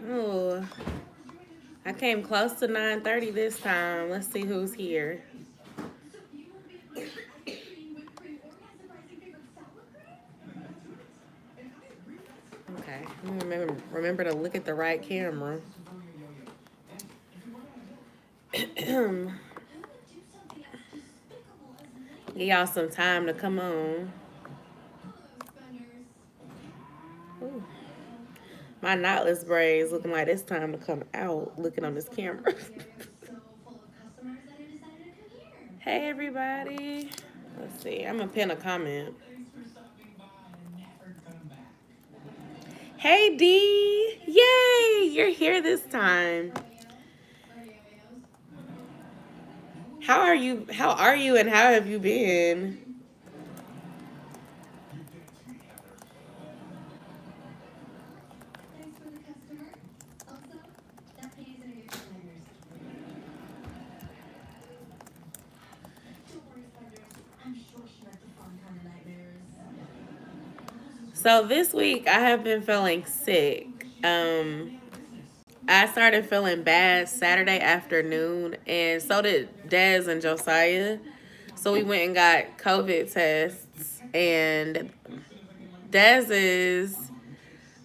Oh, I came close to 9:30 this time. Let's see who's here. Okay, remember to look at the right camera. Give y'all some time to come on. Ooh. My knotless braids looking like it's time to come out looking on this camera. Hey, everybody. Let's see. I'm going to pin a comment. Hey, D. Yay. You're here this time. How are you? And how have you been? So this week I have been feeling sick. I started feeling bad Saturday afternoon, and so did Dez and Josiah. So we went and got COVID tests, and Dez's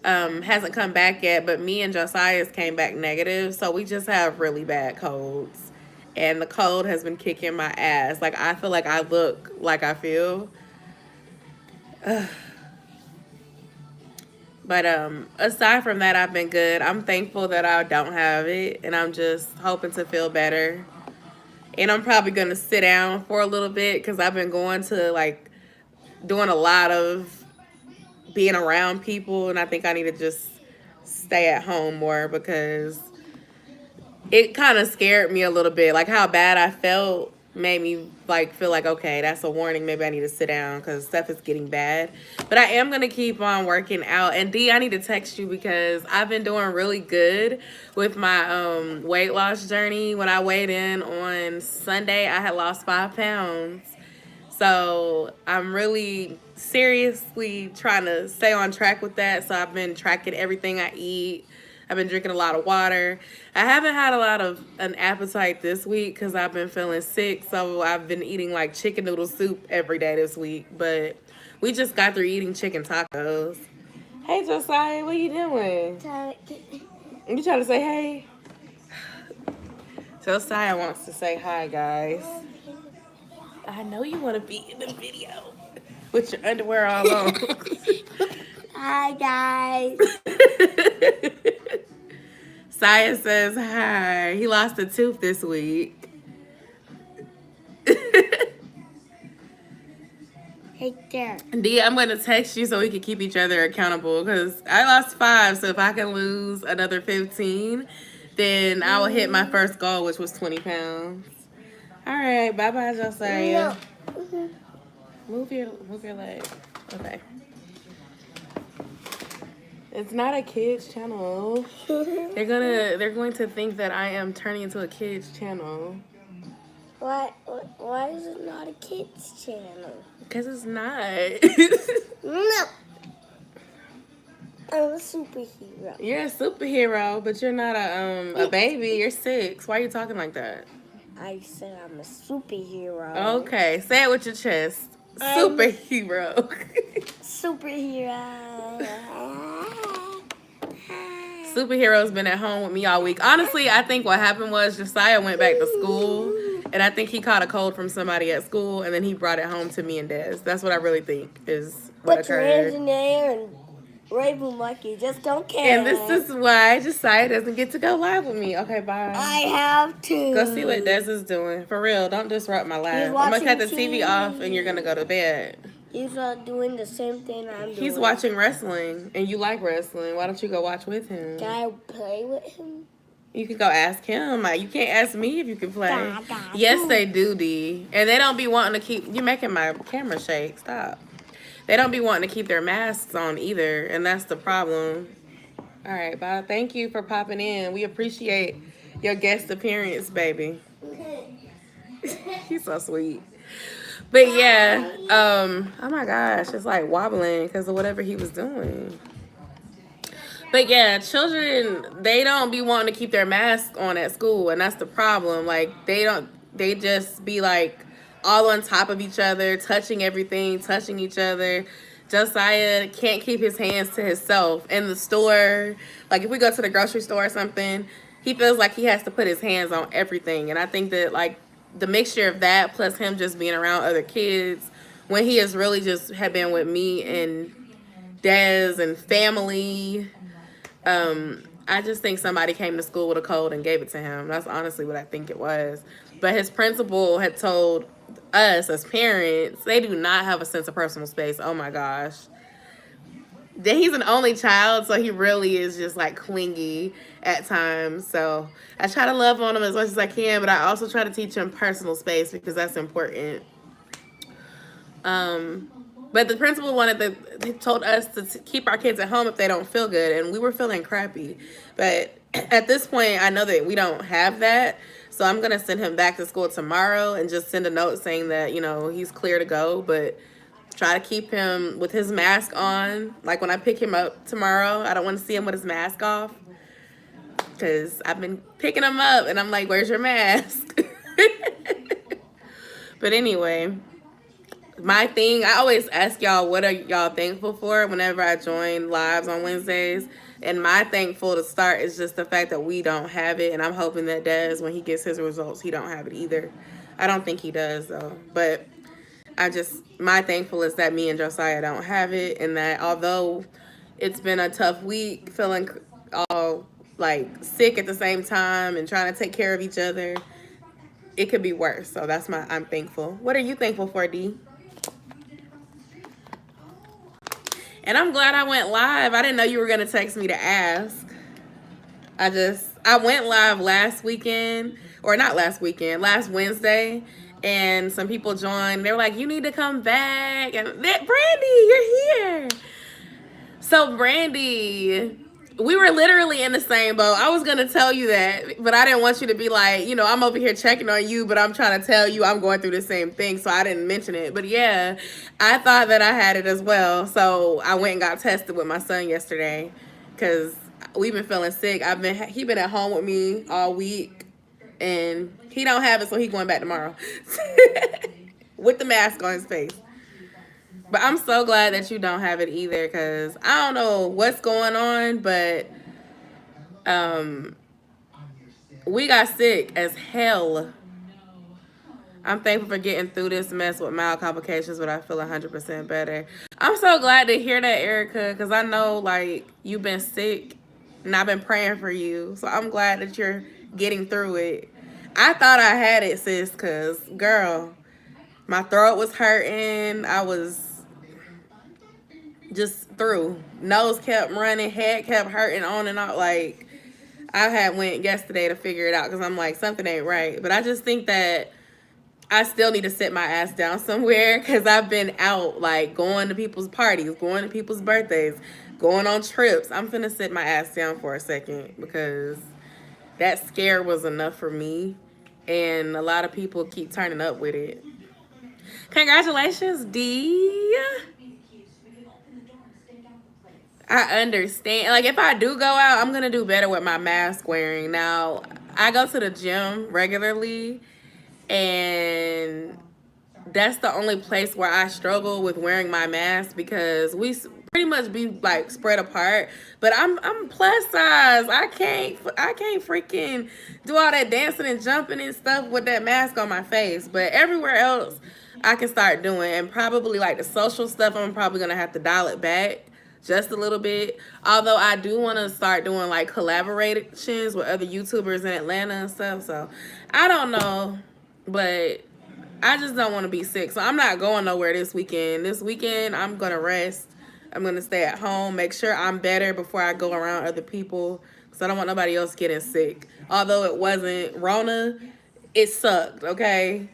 hasn't come back yet, but me and Josiah's came back negative. So we just have really bad colds, and the cold has been kicking my ass. Like I feel like I look like I feel. But aside from that, I've been good. I'm thankful that I don't have it, and I'm just hoping to feel better. And I'm probably going to sit down for a little bit because I've been going to, like, doing a lot of being around people, and I think I need to just stay at home more because it kind of scared me a little bit. Like, how bad I felt made me like feel like, okay, that's a warning. Maybe I need to sit down because stuff is getting bad. But I am going to keep on working out. And D, I need to text you because I've been doing really good with my weight loss journey. When I weighed in on Sunday, I had lost 5 pounds. So I'm really seriously trying to stay on track with that. So I've been tracking everything I eat. I've been drinking a lot of water. I haven't had a lot of an appetite this week because I've been feeling sick. So I've been eating like chicken noodle soup every day this week. But we just got through eating chicken tacos. Hey, Josiah, what are you doing? You trying to say hey? Josiah wants to say hi, guys. I know you want to be in the video with your underwear all on. Hi, guys. Saya says hi. He lost a tooth this week. Hey there. D, I'm going to text you so we can keep each other accountable because I lost 5. So if I can lose another 15, then I will hit my first goal, which was 20 pounds. All right. Bye-bye, Josiah. No. Move your leg. Okay. It's not a kids channel. They're going to think that I am turning into a kids channel. Why is it not a kids channel? Because it's not. No. I'm a superhero. You're a superhero, but you're not a baby. You're 6. Why are you talking like that? I said I'm a superhero. Okay, say it with your chest. Superhero. Superhero. Superhero's been at home with me all week. Honestly, I think what happened was Josiah went back to school, and I think he caught a cold from somebody at school, and then he brought it home to me and Des. That's what I really think is what Put your hands in the air and wave them like you just don't care. And this is why Josiah doesn't get to go live with me. Okay, bye. I have to. Go see what Des is doing. For real, don't disrupt my life. I'm going to cut the TV off, and you're going to go to bed. He's not doing the same thing I'm doing. He's watching wrestling, and you like wrestling. Why don't you go watch with him? Can I play with him? You can go ask him. You can't ask me if you can play. Yes, they do, D. And they don't be wanting to keep... You're making my camera shake. Stop. They don't be wanting to keep their masks on either, and that's the problem. All right, bye. Thank you for popping in. We appreciate your guest appearance, baby. He's so sweet. But yeah, oh my gosh, it's like wobbling because of whatever he was doing. But yeah, children, they don't be wanting to keep their mask on at school, and that's the problem. Like they just be like all on top of each other, touching everything, touching each other. Josiah can't keep his hands to himself in the store. Like if we go to the grocery store or something, he feels like he has to put his hands on everything. And I think that like the mixture of that plus him just being around other kids when he has really just had been with me and Des and family. I just think somebody came to school with a cold and gave it to him. That's honestly what I think it was. But his principal had told us as parents, they do not have a sense of personal space. Oh my gosh. Then he's an only child, so he really is just like clingy at times. So I try to love on him as much as I can, but I also try to teach him personal space because that's important. But the principal told us to keep our kids at home if they don't feel good, and we were feeling crappy. But at this point, I know that we don't have that, so I'm gonna send him back to school tomorrow and just send a note saying that he's clear to go, but try to keep him with his mask on. Like when I pick him up tomorrow, I don't want to see him with his mask off because I've been picking him up, and I'm like, "Where's your mask?" But anyway. My thing, I always ask y'all, what are y'all thankful for whenever I join lives on Wednesdays? And my thankful to start is just the fact that we don't have it. And I'm hoping that Des, when he gets his results, he don't have it either. I don't think he does, though. But my thankful is that me and Josiah don't have it. And that although it's been a tough week, feeling all like sick at the same time and trying to take care of each other, it could be worse. So I'm thankful. What are you thankful for, D? And I'm glad I went live. I didn't know you were going to text me to ask. I went live last weekend, or not last weekend, last Wednesday, and some people joined. They were like, you need to come back. And Brandy, you're here. So Brandy, we were literally in the same boat. I was going to tell you that, but I didn't want you to be like, I'm over here checking on you, but I'm trying to tell you I'm going through the same thing, so I didn't mention it. But yeah, I thought that I had it as well. So I went and got tested with my son yesterday because we've been feeling sick. He been at home with me all week, and he don't have it, so he going back tomorrow with the mask on his face. But I'm so glad that you don't have it either because I don't know what's going on, but we got sick as hell. I'm thankful for getting through this mess with mild complications, but I feel 100% better. I'm so glad to hear that, Erica, because I know, like, you've been sick, and I've been praying for you. So I'm glad that you're getting through it. I thought I had it, sis, because, girl, my throat was hurting. I was just through. Nose kept running, head kept hurting on and on. Like, I had went yesterday to figure it out because I'm like, something ain't right. But I just think that I still need to sit my ass down somewhere because I've been out, like, going to people's parties, going to people's birthdays, going on trips. I'm finna sit my ass down for a second because that scare was enough for me. And a lot of people keep turning up with it. Congratulations, D. I understand. Like, if I do go out, I'm going to do better with my mask wearing. Now, I go to the gym regularly, and that's the only place where I struggle with wearing my mask because we pretty much be, like, spread apart. But I'm plus size. I can't freaking do all that dancing and jumping and stuff with that mask on my face. But everywhere else, I can start doing. And probably, like, the social stuff, I'm probably going to have to dial it back just a little bit. Although I do want to start doing like collaborations with other YouTubers in Atlanta and stuff. So I don't know, but I just don't want to be sick. So I'm not going nowhere this weekend. This weekend I'm going to rest. I'm going to stay at home, make sure I'm better before I go around other people because I don't want nobody else getting sick. Although it wasn't Rona, it sucked, okay?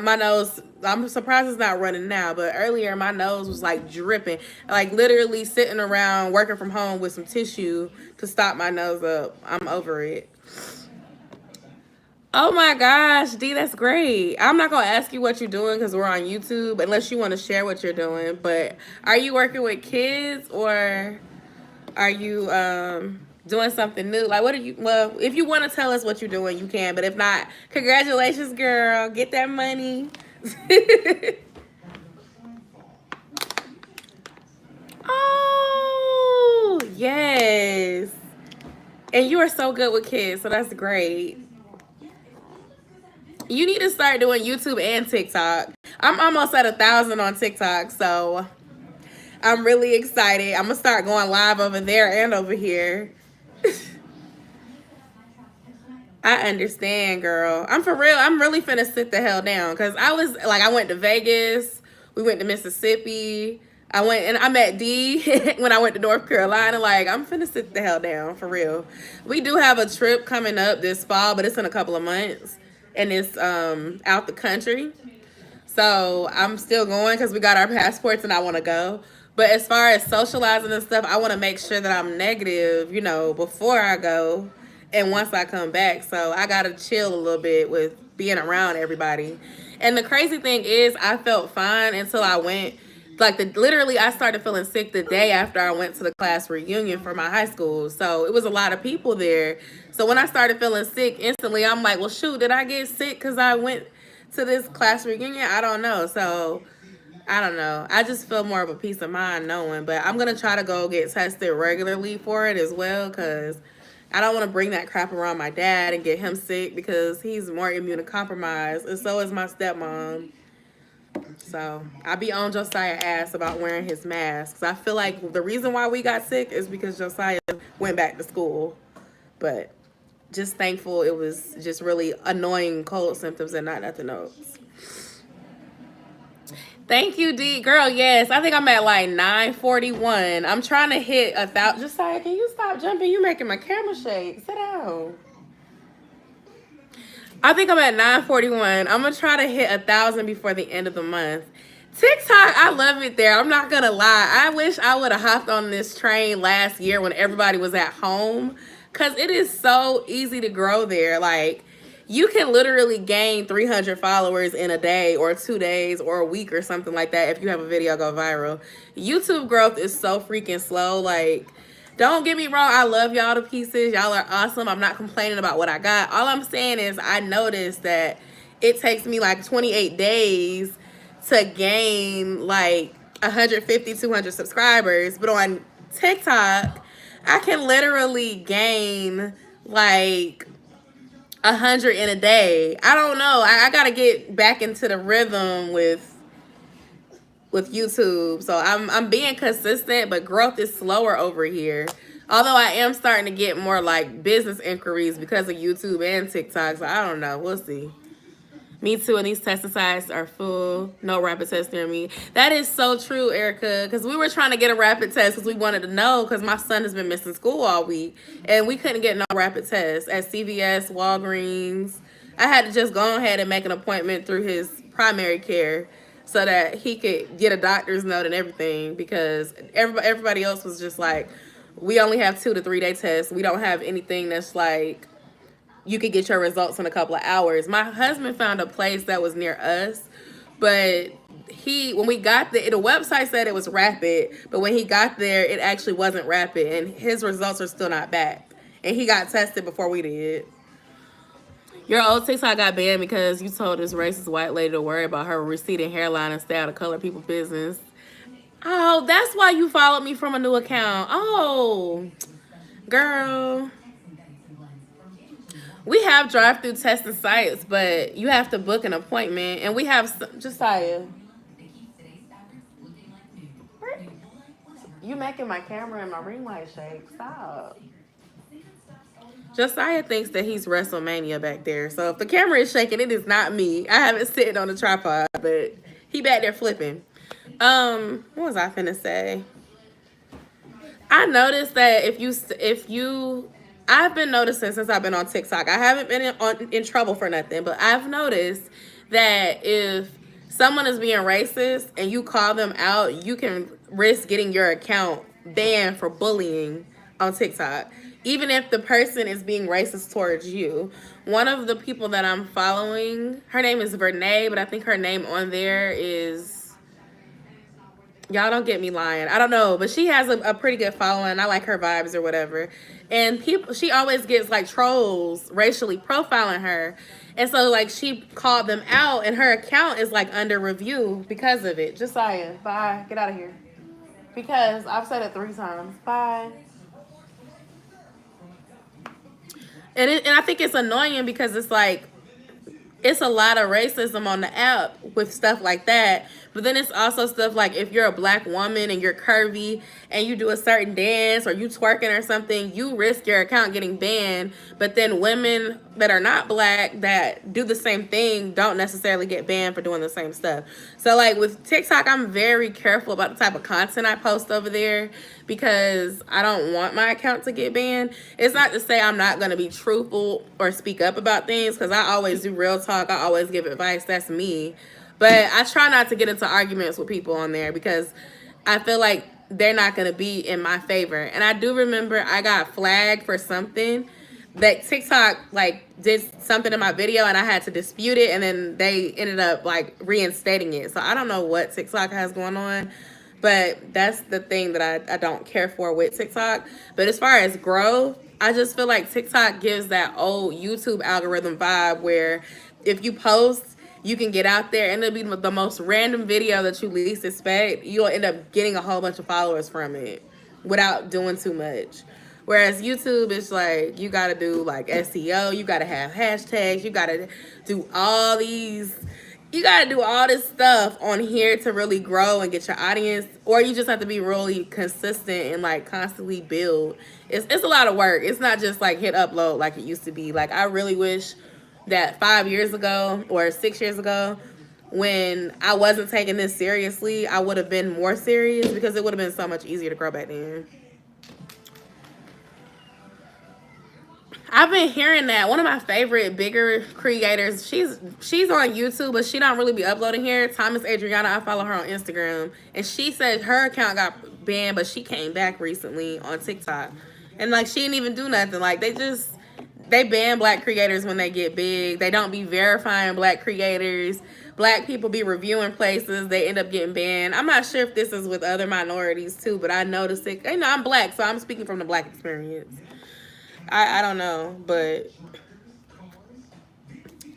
My nose, I'm surprised it's not running now, but earlier my nose was like dripping, like literally sitting around working from home with some tissue to stop my nose up. I'm over it. Oh my gosh, D, that's great. I'm not going to ask you what you're doing because we're on YouTube unless you want to share what you're doing, but are you working with kids or Are you doing something new? Like, what are you? Well, if you want to tell us what you're doing, you can. But if not, congratulations, girl. Get that money. Oh, yes. And you are so good with kids, so that's great. You need to start doing YouTube and TikTok. I'm almost at 1,000 on TikTok, so I'm really excited. I'm gonna start going live over there and over here. I understand, girl. I'm for real. I'm really finna sit the hell down because I went to Vegas. We went to Mississippi. I went and I met D when I went to North Carolina. Like, I'm finna sit the hell down for real. We do have a trip coming up this fall, but it's in a couple of months, and it's out the country. So I'm still going because we got our passports and I want to go. But as far as socializing and stuff, I want to make sure that I'm negative, before I go and once I come back. So I got to chill a little bit with being around everybody. And the crazy thing is, I felt fine until I went. Literally, I started feeling sick the day after I went to the class reunion for my high school. So it was a lot of people there. So when I started feeling sick instantly, I'm like, well, shoot, did I get sick because I went to this class reunion? I don't know. So I don't know. I just feel more of a peace of mind knowing. But I'm going to try to go get tested regularly for it as well because I don't want to bring that crap around my dad and get him sick because he's more immunocompromised. And so is my stepmom. So I be on Josiah's ass about wearing his mask. I feel like the reason why we got sick is because Josiah went back to school. But just thankful it was just really annoying cold symptoms and not nothing else. Thank you, D. Girl, yes. I think I'm at like 941. I'm trying to hit 1,000. Josiah, can you stop jumping? You're making my camera shake. Sit down. I think I'm at 941. I'm going to try to hit 1,000 before the end of the month. TikTok, I love it there. I'm not going to lie. I wish I would have hopped on this train last year when everybody was at home because it is so easy to grow there. Like, you can literally gain 300 followers in a day or 2 days or a week or something like that if you have a video go viral. YouTube growth is so freaking slow. Like, don't get me wrong, I love y'all to pieces. Y'all are awesome. I'm not complaining about what I got. All I'm saying is I noticed that it takes me like 28 days to gain like 150, 200 subscribers. But on TikTok, I can literally gain like 100 in a day. I don't know. I got to get back into the rhythm with YouTube. So I'm being consistent, but growth is slower over here. Although I am starting to get more like business inquiries because of YouTube and TikTok. So I don't know. We'll see. Me too, and these testing sites are full. No rapid test near me. That is so true, Erica, because we were trying to get a rapid test because we wanted to know because my son has been missing school all week, and we couldn't get no rapid test at CVS, Walgreens. I had to just go ahead and make an appointment through his primary care so that he could get a doctor's note and everything because everybody else was just like, we only have 2 to 3 day tests. We don't have anything that's like, you could get your results in a couple of hours. My husband found a place that was near us, but when we got there, the website said it was rapid, but when he got there, it actually wasn't rapid, and his results are still not back. And he got tested before we did. Your old TikTok got banned because you told this racist white lady to worry about her receding hairline and stay out of colored people business. Oh, that's why you followed me from a new account. Oh, girl. We have drive-through testing sites, but you have to book an appointment. And we have Josiah. You making my camera and my ring light shake. Stop. Josiah thinks that he's WrestleMania back there. So if the camera is shaking, it is not me. I have it sitting on the tripod, but he back there flipping. What was I finna say? I noticed that if you I've been noticing since I've been on TikTok, I haven't been in trouble for nothing, but I've noticed that if someone is being racist and you call them out, you can risk getting your account banned for bullying on TikTok, even if the person is being racist towards you. One of the people that I'm following, her name is Vernay, but I think her name on there is Y'all don't get me lying. I don't know, but she has a pretty good following. I like her vibes or whatever. And people, she always gets like trolls racially profiling her. And so like she called them out and her account is like under review because of it. Just saying. Bye. Get out of here. Because I've said it 3 times. Bye. And I think it's annoying because it's like it's a lot of racism on the app with stuff like that. But then it's also stuff like if you're a black woman and you're curvy and you do a certain dance or you twerking or something, you risk your account getting banned. But then women that are not black that do the same thing don't necessarily get banned for doing the same stuff. So like with TikTok, I'm very careful about the type of content I post over there because I don't want my account to get banned. It's not to say I'm not going to be truthful or speak up about things because I always do real talk. I always give advice. That's me. But I try not to get into arguments with people on there because I feel like they're not going to be in my favor. And I do remember I got flagged for something that TikTok like did something in my video and I had to dispute it, and then they ended up like reinstating it. So I don't know what TikTok has going on, but that's the thing that I don't care for with TikTok. But as far as growth, I just feel like TikTok gives that old YouTube algorithm vibe where if you post, you can get out there and it'll be the most random video that you least expect. You'll end up getting a whole bunch of followers from it without doing too much. Whereas YouTube is like, you got to do like SEO, you got to have hashtags, you got to do all these, you got to do all this stuff on here to really grow and get your audience. Or you just have to be really consistent and like constantly build. It's a lot of work. It's not just like hit upload like it used to be. Like I really wish that 5 years ago or 6 years ago, when I wasn't taking this seriously, I would have been more serious because it would have been so much easier to grow back then. I've been hearing that one of my favorite bigger creators, she's on YouTube, but she don't really be uploading here. Thomas Adriana, I follow her on Instagram, and she said her account got banned, but she came back recently on TikTok, and like she didn't even do nothing. Like they ban black creators when they get big. They don't be verifying black creators. Black people be reviewing places. They end up getting banned. I'm not sure if this is with other minorities too, but I noticed it. You know, I'm black, so I'm speaking from the black experience. I don't know, but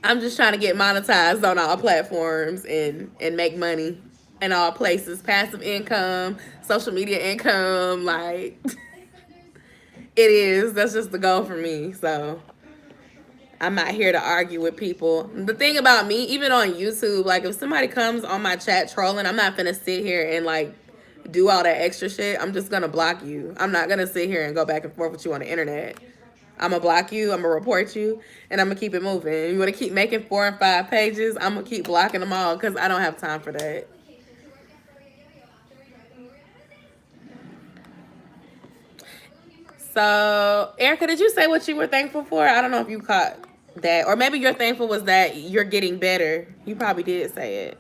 I'm just trying to get monetized on all platforms and make money in all places. Passive income, social media income, like it is. That's just the goal for me. So I'm not here to argue with people. The thing about me, even on YouTube, like if somebody comes on my chat trolling, I'm not gonna sit here and like do all that extra shit. I'm just gonna block you. I'm not gonna sit here and go back and forth with you on the internet. I'm gonna block you, I'm gonna report you, and I'm gonna keep it moving. You wanna keep making 4 and 5 pages, I'm gonna keep blocking them all because I don't have time for that. So, Erica, did you say what you were thankful for? I don't know if you caught that. Or maybe your thankful was that you're getting better. You probably did say it.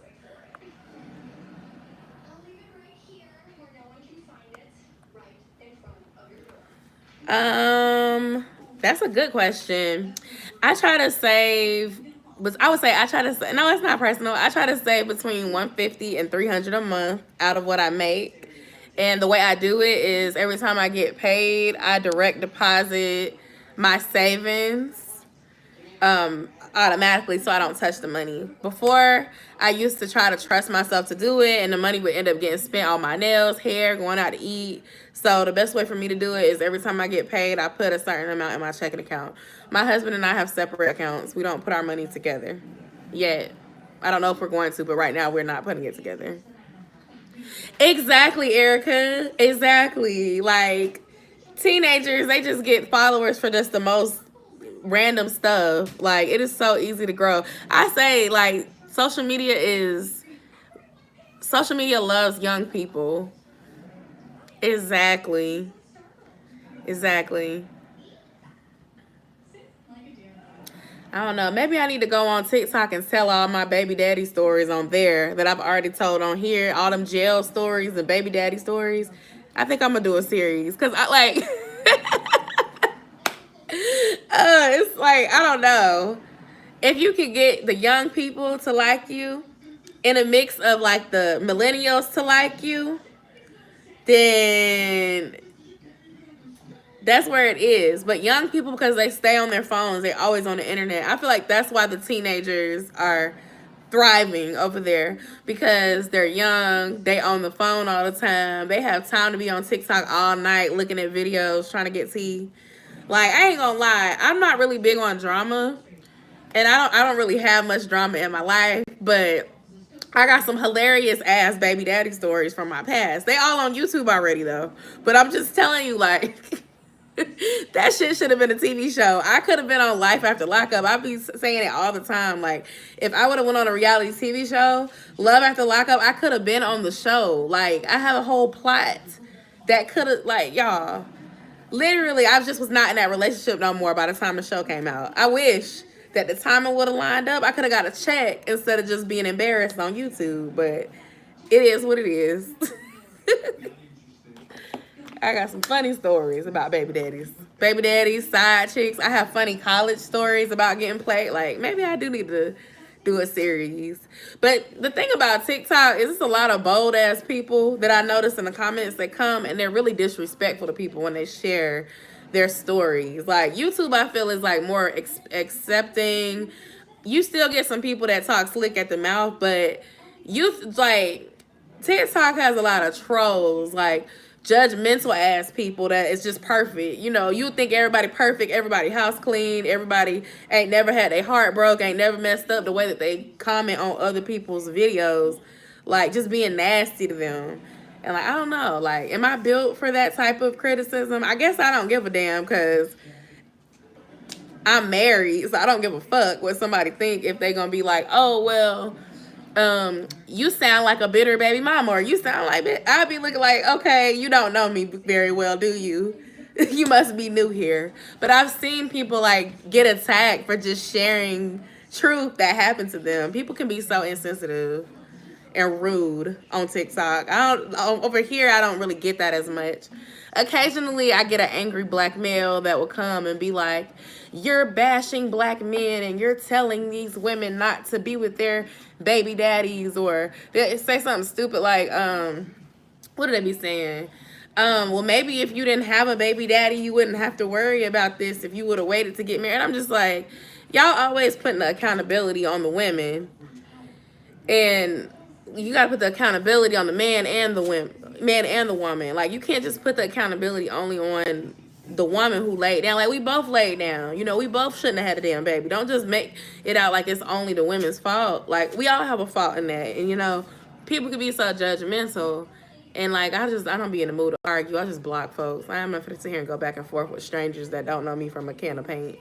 That's a good question. I try to save, but I would say I try to say, no, it's not personal. I try to save between $150 and $300 a month out of what I make. And the way I do it is every time I get paid, I direct deposit my savings automatically so I don't touch the money. Before, I used to try to trust myself to do it, and the money would end up getting spent on my nails, hair, going out to eat. So the best way for me to do it is every time I get paid, I put a certain amount in my checking account. My husband and I have separate accounts. We don't put our money together yet. I don't know if we're going to, but right now we're not putting it together. Exactly, Erica. Exactly. Like, teenagers, they just get followers for just the most random stuff. Like, it is so easy to grow. I say, like, social media loves young people. Exactly. I don't know. Maybe I need to go on TikTok and tell all my baby daddy stories on there that I've already told on here. All them jail stories and baby daddy stories. I think I'm going to do a series. Because I like... it's like, I don't know. If you could get the young people to like you in a mix of like the millennials to like you, then that's where it is. But young people, because they stay on their phones, they're always on the internet. I feel like that's why the teenagers are thriving over there, because they're young, they on the phone all the time, they have time to be on TikTok all night looking at videos, trying to get tea. Like, I ain't gonna lie, I'm not really big on drama, and I don't really have much drama in my life, but I got some hilarious ass baby daddy stories from my past. They all on YouTube already though, but I'm just telling you, like, that shit should have been a TV show. I could have been on Life After Lockup. I be saying it all the time. Like, if I would have went on a reality TV show, Love After Lockup, I could have been on the show. Like, I have a whole plot that could have, like, y'all, literally, I just was not in that relationship no more by the time the show came out. I wish that the timing would have lined up. I could have got a check instead of just being embarrassed on YouTube. But it is what it is. I got some funny stories about baby daddies. Baby daddies, side chicks. I have funny college stories about getting played. Like, maybe I do need to do a series. But the thing about TikTok is it's a lot of bold-ass people that I notice in the comments that come, and they're really disrespectful to people when they share their stories. Like, YouTube, I feel, is, like, more accepting. You still get some people that talk slick at the mouth, but TikTok has a lot of trolls, like, judgmental ass people that is just perfect. You know, you think everybody perfect, everybody house clean, everybody ain't never had their heart broke, ain't never messed up, the way that they comment on other people's videos, like, just being nasty to them. And, like, I don't know, like, am I built for that type of criticism? I guess I don't give a damn, because I'm married, so I don't give a fuck what somebody think if they gonna be like, oh, well, you sound like a bitter baby mama, or you sound like it. I'd be looking like, okay, you don't know me very well, do you? You must be new here. But I've seen people, like, get attacked for just sharing truth that happened to them. People can be so insensitive and rude on TikTok. Over here, I don't really get that as much. Occasionally, I get an angry black male that will come and be like, you're bashing black men and you're telling these women not to be with their baby daddies, or they say something stupid like, what do they be saying? Well, maybe if you didn't have a baby daddy, you wouldn't have to worry about this if you would have waited to get married. I'm just like, y'all always putting the accountability on the women, and you gotta put the accountability on the man and the woman. Like, you can't just put the accountability only on the woman who laid down. Like, we both laid down. You know, we both shouldn't have had a damn baby. Don't just make it out like it's only the women's fault. Like, we all have a fault in that. And, you know, people can be so judgmental. And, like, I don't be in the mood to argue. I just block folks. I'm not gonna sit here and go back and forth with strangers that don't know me from a can of paint.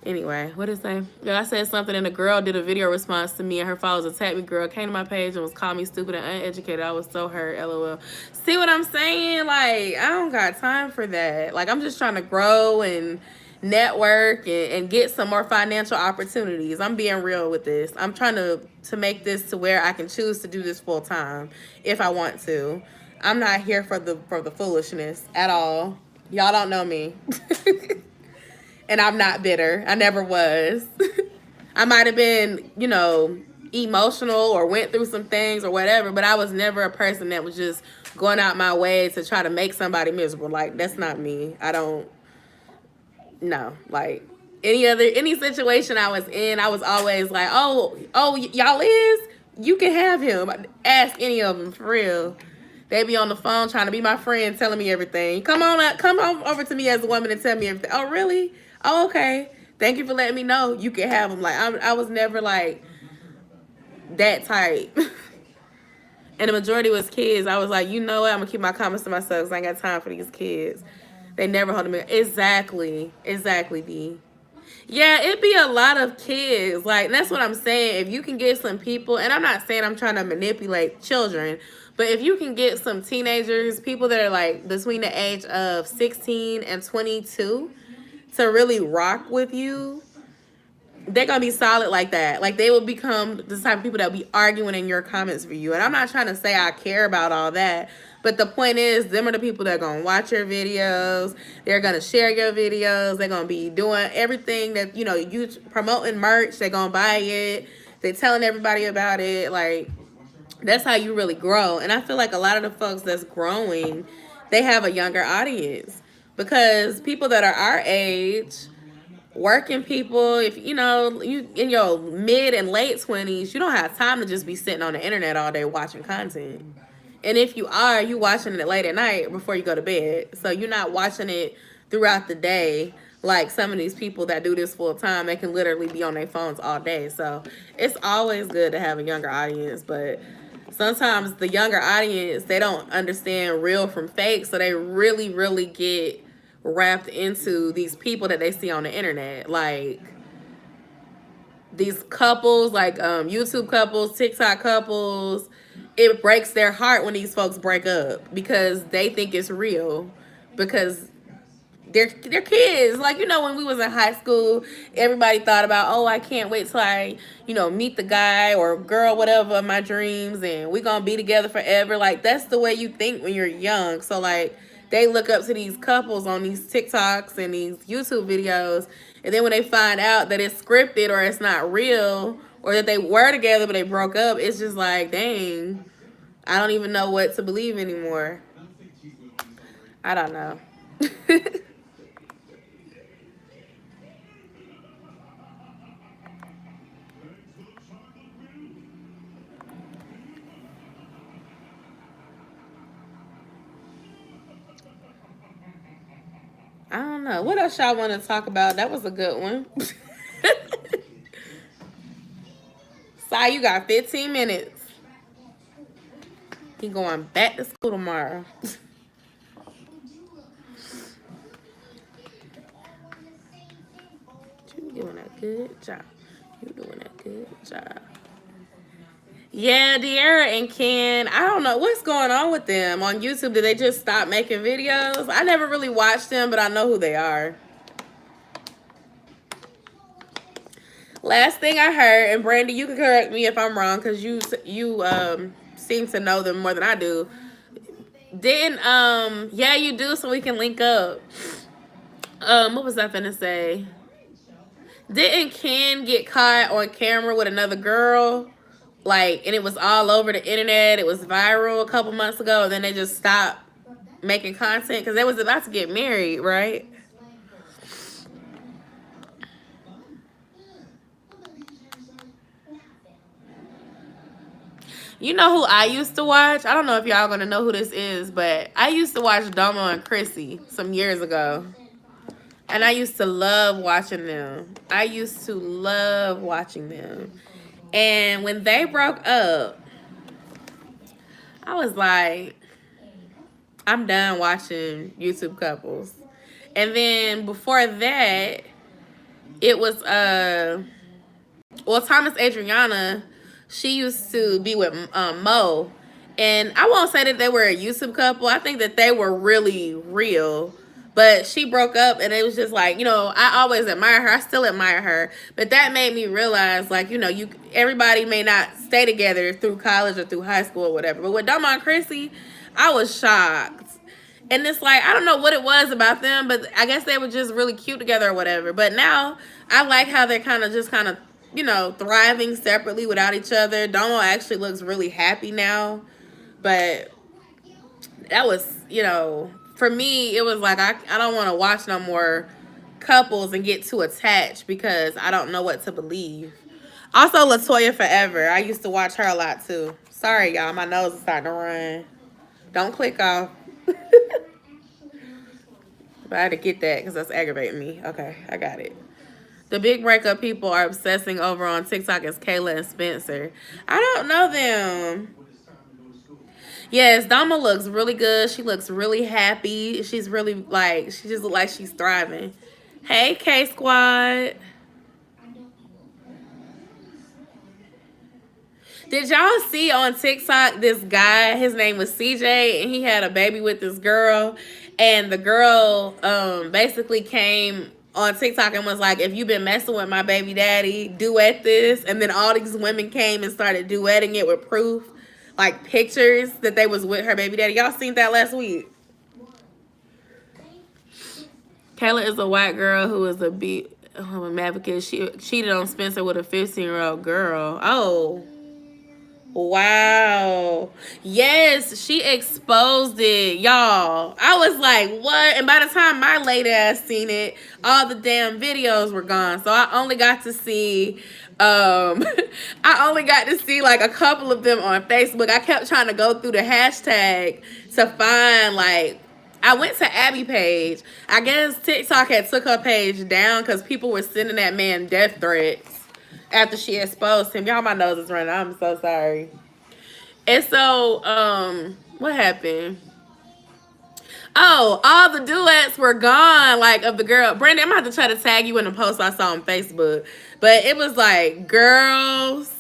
Anyway, what did it say? Yeah, I said something and a girl did a video response to me, and her followers attacked me. Girl came to my page and was calling me stupid and uneducated. I was so hurt, LOL. See what I'm saying? Like, I don't got time for that. Like, I'm just trying to grow and network and get some more financial opportunities. I'm being real with this. I'm trying to make this to where I can choose to do this full time if I want to. I'm not here for the foolishness at all. Y'all don't know me. And I'm not bitter. I never was. I might have been, you know, emotional or went through some things or whatever, but I was never a person that was just going out my way to try to make somebody miserable. Like, that's not me. I don't, no. Like, any situation I was in, I was always like, oh, y'all is? You can have him. Ask any of them, for real. They be on the phone trying to be my friend, telling me everything. Come on over to me as a woman and tell me everything. Oh, really? Oh, okay. Thank you for letting me know. You can have them. Like, I was never, like, that type. And the majority was kids. I was like, you know what? I'm going to keep my comments to myself because I ain't got time for these kids. They never hold me. Exactly, D. Yeah, it'd be a lot of kids. Like, that's what I'm saying. If you can get some people, and I'm not saying I'm trying to manipulate children, but if you can get some teenagers, people that are, like, between the age of 16 and 22, to really rock with you, they're going to be solid like that. Like, they will become the type of people that will be arguing in your comments for you. And I'm not trying to say I care about all that, but the point is, them are the people that are going to watch your videos. They're going to share your videos. They're going to be doing everything that, you know, you promoting merch. They're going to buy it. They telling everybody about it. Like, that's how you really grow. And I feel like a lot of the folks that's growing, they have a younger audience, because people that are our age, working people, if you know, you in your mid and late 20s, you don't have time to just be sitting on the internet all day watching content. And if you are, you watching it late at night before you go to bed. So you're not watching it throughout the day like some of these people that do this full time. They can literally be on their phones all day. So it's always good to have a younger audience, but sometimes the younger audience, they don't understand real from fake, so they really get wrapped into these people that they see on the internet. Like these couples, like YouTube couples, TikTok couples, it breaks their heart when these folks break up because they think it's real, because they're kids. Like, you know, when we was in high school, everybody thought about, oh, I can't wait till I, you know, meet the guy or girl, whatever, of my dreams, and we gonna be together forever. Like, that's the way you think when you're young. So like, they look up to these couples on these TikToks and these YouTube videos, and then when they find out that it's scripted or it's not real, or that they were together but they broke up, it's just like, dang, I don't even know what to believe anymore. I don't know. I don't know. What else y'all want to talk about? That was a good one. Sai, you got 15 minutes. He going back to school tomorrow. You doing a good job. You doing a good job. Yeah, De'Ara and Ken, I don't know what's going on with them on YouTube. Did they just stop making videos? I never really watched them, but I know who they are. Last thing I heard, and Brandy, you can correct me if I'm wrong, because you seem to know them more than I do. Didn't yeah, you do, so we can link up. What was I finna say? Didn't Ken get caught on camera with another girl? Like, and it was all over the internet. It was viral a couple months ago, and then they just stopped making content because they was about to get married, right? You know who I used to watch? I don't know if y'all gonna know who this is, but I used to watch Domo and Chrissy some years ago. And I used to love watching them. I used to love watching them. And when they broke up, I was like, I'm done watching YouTube couples. And then before that, it was Thomas Adriana, she used to be with Mo. And I won't say that they were a YouTube couple. I think that they were really real. But she broke up, and it was just like, you know, I always admire her. I still admire her. But that made me realize, like, you know, everybody may not stay together through college or through high school or whatever. But with Doma and Chrissy, I was shocked. And it's like, I don't know what it was about them, but I guess they were just really cute together or whatever. But now I like how they're kind of, you know, thriving separately without each other. Domo actually looks really happy now. But that was, you know, for me, it was like, I don't want to watch no more couples and get too attached because I don't know what to believe. Also, LaToya Forever. I used to watch her a lot, too. Sorry, y'all. My nose is starting to run. Don't click off. But I had to get that because that's aggravating me. Okay, I got it. The big breakup people are obsessing over on TikTok is Kayla and Spencer. I don't know them. Yes, Dama looks really good. She looks really happy. She's really, like, she just looks like she's thriving. Hey, K-Squad. Did y'all see on TikTok this guy, his name was CJ, and he had a baby with this girl, and the girl basically came on TikTok and was like, if you've been messing with my baby daddy, duet this. And then all these women came and started duetting it with proof, like pictures that they was with her baby daddy. Y'all seen that last week? Kayla is a white girl who is a Oh, I'm mad because she cheated on Spencer with a 15-year-old girl. Oh. Wow. Yes, she exposed it, y'all. I was like, what? And by the time my lady ass seen it, all the damn videos were gone. So I only got to see I only got to see like a couple of them on Facebook. I kept trying to go through the hashtag to find like I went to Abby page. I guess TikTok had took her page down because people were sending that man death threats after she exposed him. Y'all, my nose is running. I'm so sorry. And so, what happened? Oh, all the duets were gone, like, of the girl. Brandon, I'm going to have to try to tag you in the post I saw on Facebook. But it was, like, girls,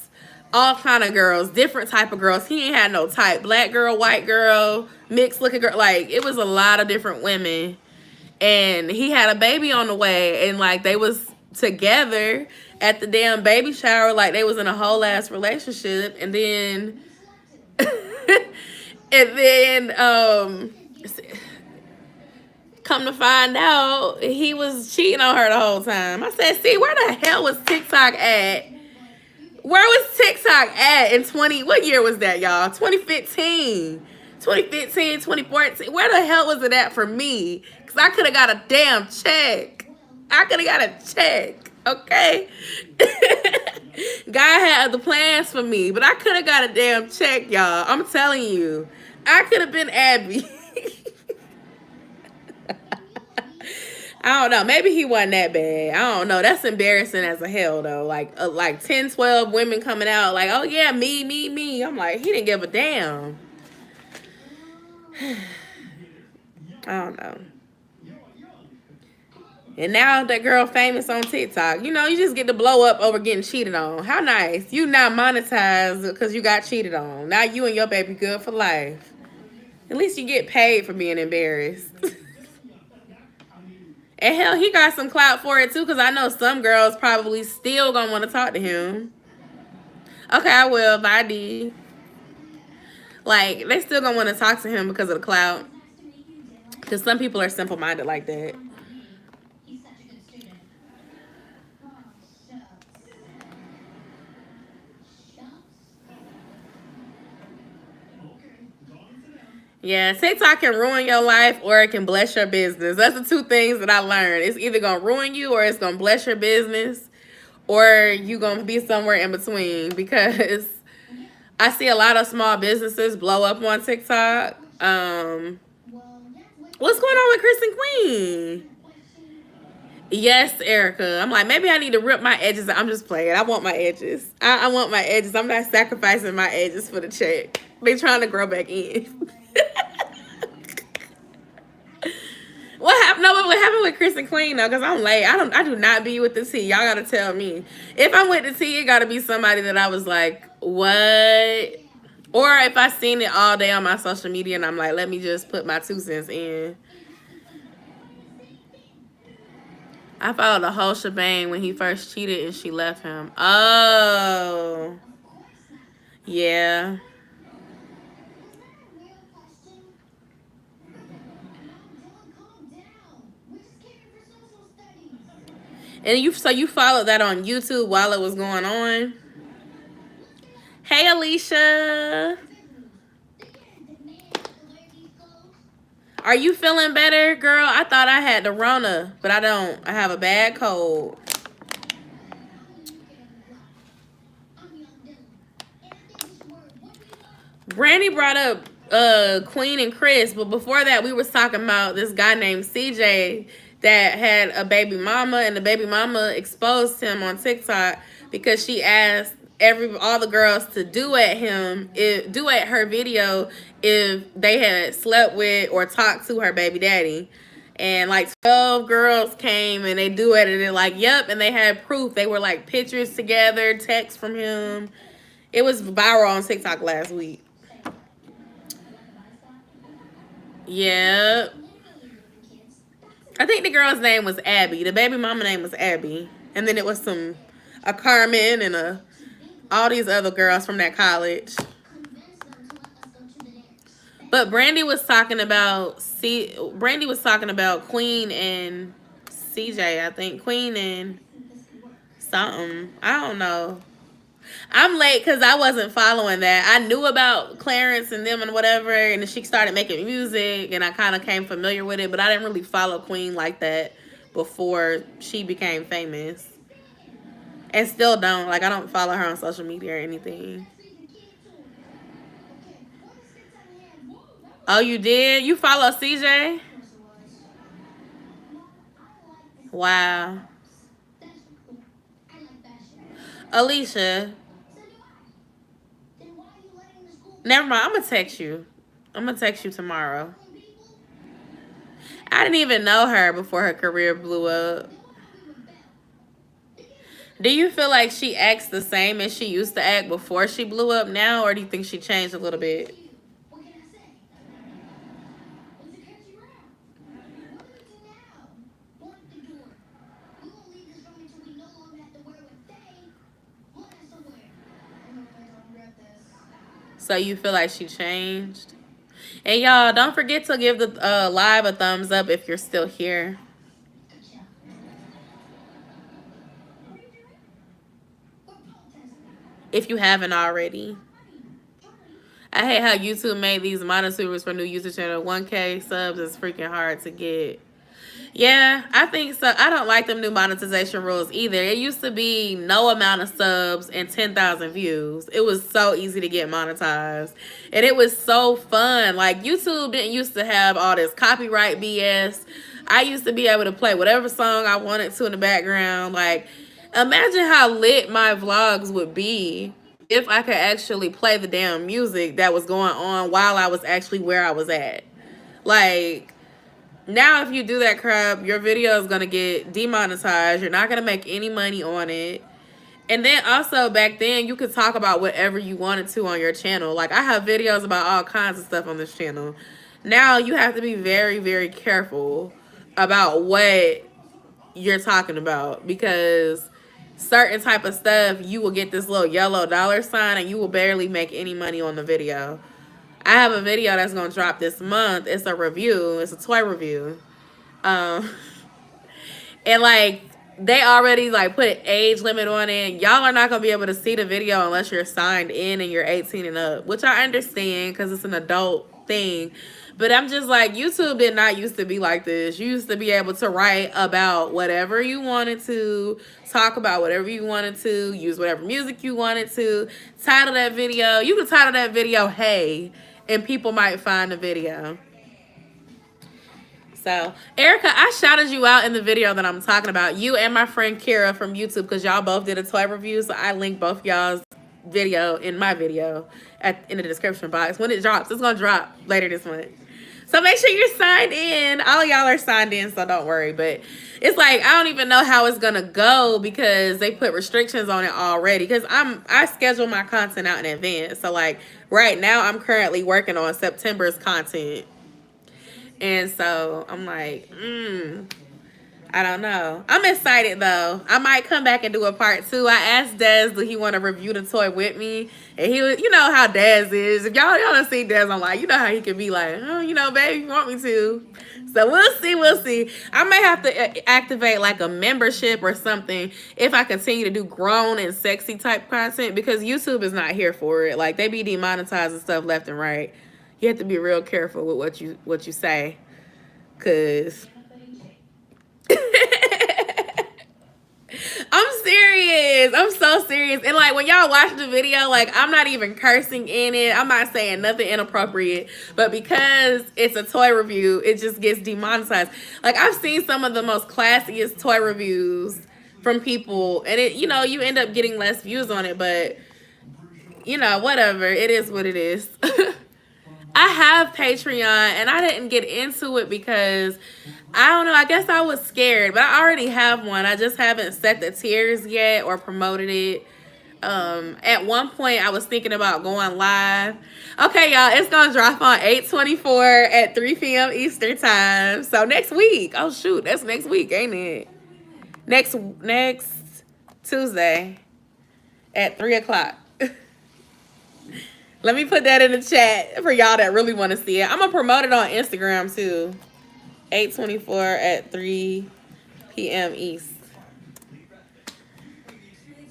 all kind of girls, different type of girls. He ain't had no type. Black girl, white girl, mixed looking girl. Like, it was a lot of different women. And he had a baby on the way. And, like, they was together at the damn baby shower. Like, they was in a whole ass relationship. And then... and then, come to find out, he was cheating on her the whole time. I said, see, where the hell was TikTok at? Where was TikTok at in what year was that, y'all? 2015. 2015, 2014. Where the hell was it at for me? Because I could have got a damn check. I could have got a check, okay? God had other plans for me, but I could have got a damn check, y'all. I'm telling you. I could have been Abby. I don't know. Maybe he wasn't that bad. I don't know. That's embarrassing as a hell, though. Like 10, 12 women coming out like, oh, yeah, me. I'm like, he didn't give a damn. I don't know. And now that girl famous on TikTok. You know, you just get to blow up over getting cheated on. How nice. You now monetized because you got cheated on. Now you and your baby good for life. At least you get paid for being embarrassed. And hell, he got some clout for it too, because I know some girls probably still gonna want to talk to him. Okay, I will, bye D. Like, they still gonna want to talk to him because of the clout. Because some people are simple-minded like that. Yeah, TikTok can ruin your life or it can bless your business. That's the two things that I learned. It's either going to ruin you or it's going to bless your business, or you going to be somewhere in between, because I see a lot of small businesses blow up on TikTok. What's going on with Chris and Queen? Yes, Erica. I'm like, maybe I need to rip my edges. I'm just playing. I want my edges. I want my edges. I'm not sacrificing my edges for the check. They trying to grow back in. What happened? No, what happened with Chris and Queen though? Because I'm late. I do not be with the tea. Y'all gotta tell me. If I'm with the tea, it gotta be somebody that I was like, what? Or if I seen it all day on my social media and I'm like, let me just put my 2 cents in. I followed the whole shebang when he first cheated and she left him. Oh. Yeah. And you followed that on YouTube while it was going on? Hey, Alicia. Are you feeling better, girl? I thought I had the Rona, but I don't. I have a bad cold. Brandy brought up Queen and Chris, but before that, we was talking about this guy named CJ that had a baby mama, and the baby mama exposed him on TikTok because she asked all the girls to duet her video if they had slept with or talked to her baby daddy. And like 12 girls came and they duetted it, like, yep, and they had proof. They were like pictures together, texts from him. It was viral on TikTok last week. Yep. I think the girl's name was Abby. The baby mama name was Abby. And then it was a Carmen and all these other girls from that college. But Brandy was talking about Queen and CJ, I think. Queen and something. I don't know. I'm late because I wasn't following that. I knew about Clarence and them and whatever, and she started making music, and I kind of came familiar with it, but I didn't really follow Queen like that before she became famous. And still don't. Like, I don't follow her on social media or anything. Oh, you did? You follow CJ? Wow. Alicia. Never mind. I'm going to text you. I'm going to text you tomorrow. I didn't even know her before her career blew up. Do you feel like she acts the same as she used to act before she blew up now, or do you think she changed a little bit? So you feel like she changed? And y'all, don't forget to give the live a thumbs up if you're still here. If you haven't already. I hate how YouTube made these monitors for new user channel. 1K subs is freaking hard to get. Yeah, I think so. I don't like them new monetization rules either. It used to be no amount of subs and 10,000 views. It was so easy to get monetized. And it was so fun. Like, YouTube didn't used to have all this copyright BS. I used to be able to play whatever song I wanted to in the background. Like, imagine how lit my vlogs would be if I could actually play the damn music that was going on while I was actually where I was at. Like, now, if you do that crap, your video is going to get demonetized. You're not going to make any money on it. And then also, back then, you could talk about whatever you wanted to on your channel. Like, I have videos about all kinds of stuff on this channel. Now, you have to be very, very careful about what you're talking about. Because certain type of stuff, you will get this little yellow dollar sign and you will barely make any money on the video. I have a video that's going to drop this month. It's a review. It's a toy review. And, like, they already, like, put an age limit on it. Y'all are not going to be able to see the video unless you're signed in and you're 18 and up, which I understand because it's an adult thing. But I'm just like, YouTube did not used to be like this. You used to be able to write about whatever you wanted to, talk about whatever you wanted to, use whatever music you wanted to, title that video. You could title that video, Hey, and people might find the video. So, Erica, I shouted you out in the video that I'm talking about. You and my friend Kira from YouTube, because y'all both did a toy review. So, I linked both y'all's video in my video in the description box. When it drops, it's going to drop later this month. So, make sure you're signed in. All y'all are signed in, so don't worry. But it's like, I don't even know how it's going to go because they put restrictions on it already. Because I schedule my content out in advance. So, like, right now, I'm currently working on September's content. And so, I'm like, I don't know. I'm excited, though. I might come back and do a part 2. I asked Dez, do he want to review the toy with me? And he was, you know how Dez is. If y'all don't see Dez, I'm like, you know how he can be like, oh, you know, baby, you want me to. So we'll see, we'll see. I may have to activate like a membership or something if I continue to do grown and sexy type content because YouTube is not here for it. Like, they be demonetizing stuff left and right. You have to be real careful with what you say. Because I'm serious. I'm so serious. And like when y'all watch the video, like I'm not even cursing in it. I'm not saying nothing inappropriate. But because it's a toy review, it just gets demonetized. Like I've seen some of the most classiest toy reviews from people. And it, you know, you end up getting less views on it. But, you know, whatever. It is what it is. I have Patreon and I didn't get into it because I don't know, I guess I was scared, but I already have one. I just haven't set the tiers yet or promoted it. At one point I was thinking about going live. Okay, y'all, it's gonna drop on 8/24 at 3 p.m. Eastern time. So next week. Oh shoot, that's next week, ain't it? Next Tuesday at 3 o'clock. Let me put that in the chat for y'all that really want to see it. I'm going to promote it on Instagram, too. 8/24 at 3 PM East.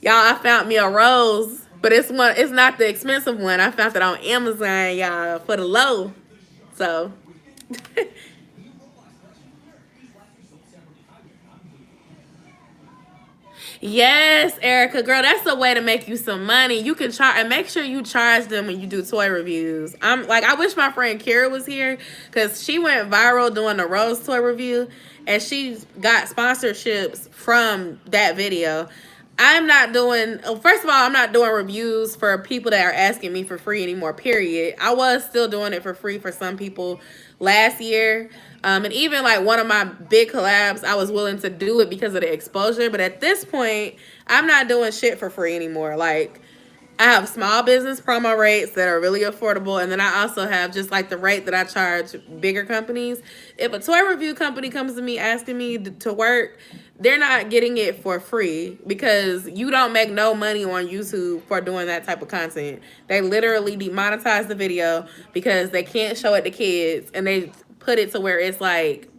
Y'all, I found me a rose, but it's not the expensive one. I found it on Amazon, y'all, for the low. So yes, Erica, girl, that's a way to make you some money. You can charge, and make sure you charge them when you do toy reviews. I wish my friend Kira was here because she went viral doing the Rose toy review, and she got sponsorships from that video. I'm not doing, first of all, I'm not doing reviews for people that are asking me for free anymore, period. I was still doing it for free for some people last year. And even like one of my big collabs, I was willing to do it because of the exposure. But at this point, I'm not doing shit for free anymore. Like, I have small business promo rates that are really affordable. And then I also have just like the rate that I charge bigger companies. If a toy review company comes to me asking me to work, they're not getting it for free because you don't make no money on YouTube for doing that type of content. They literally demonetize the video because they can't show it to kids, and they put it to where it's like,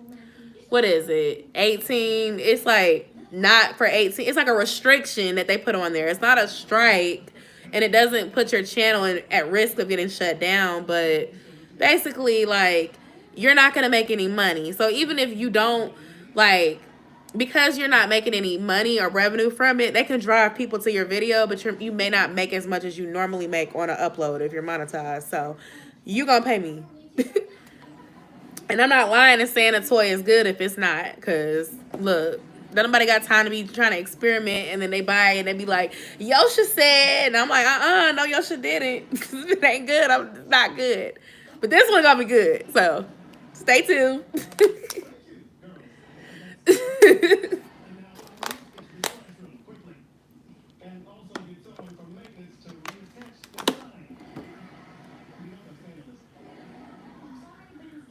what is it, 18? It's like not for 18. It's like a restriction that they put on there. It's not a strike, and it doesn't put your channel at risk of getting shut down, but basically, like, you're not going to make any money. So even if you don't, like, because you're not making any money or revenue from it, they can drive people to your video, but you may not make as much as you normally make on an upload if you're monetized. So you gonna pay me. And I'm not lying and saying a toy is good if it's not, because look, nobody got time to be trying to experiment, and then they buy it and they be like, Yosha said, and I'm like, no, Yosha didn't. If it ain't good, it's not good. But this one gonna be good, so stay tuned.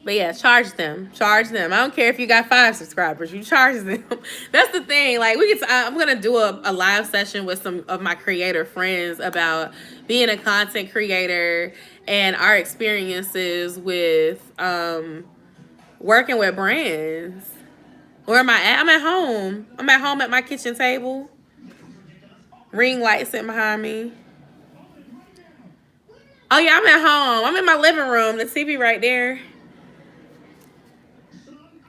But yeah, charge them. Charge them. I don't care if you got 5 subscribers. You charge them. That's the thing. Like, I'm gonna do a live session with some of my creator friends about being a content creator and our experiences with working with brands. Where am I at? I'm at home. I'm at home at my kitchen table. Ring light sitting behind me. Oh yeah, I'm at home. I'm in my living room. The TV right there.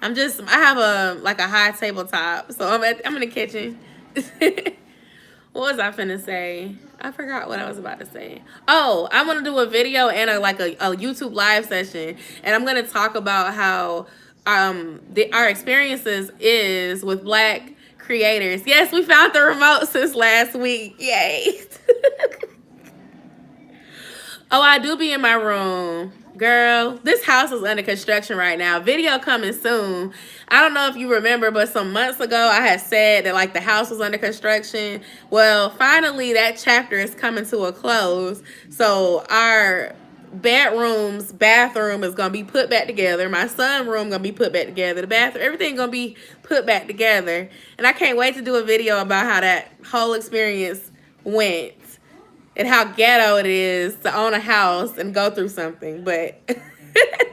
I have a high tabletop, so I'm in the kitchen. What was I finna say? I forgot what I was about to say. Oh, I want to do a video and a YouTube live session, and I'm gonna talk about how our experiences is with Black creators. Yes, we found the remote since last week. Yay! Oh, I do be in my room. Girl, this house is under construction right now. Video coming soon. I don't know if you remember, but some months ago I had said that like the house was under construction. Well, finally that chapter is coming to a close. So our bathroom is gonna be put back together. My son's room gonna be put back together. The bathroom, everything gonna be put back together. And I can't wait to do a video about how that whole experience went. And how ghetto it is to own a house and go through something. But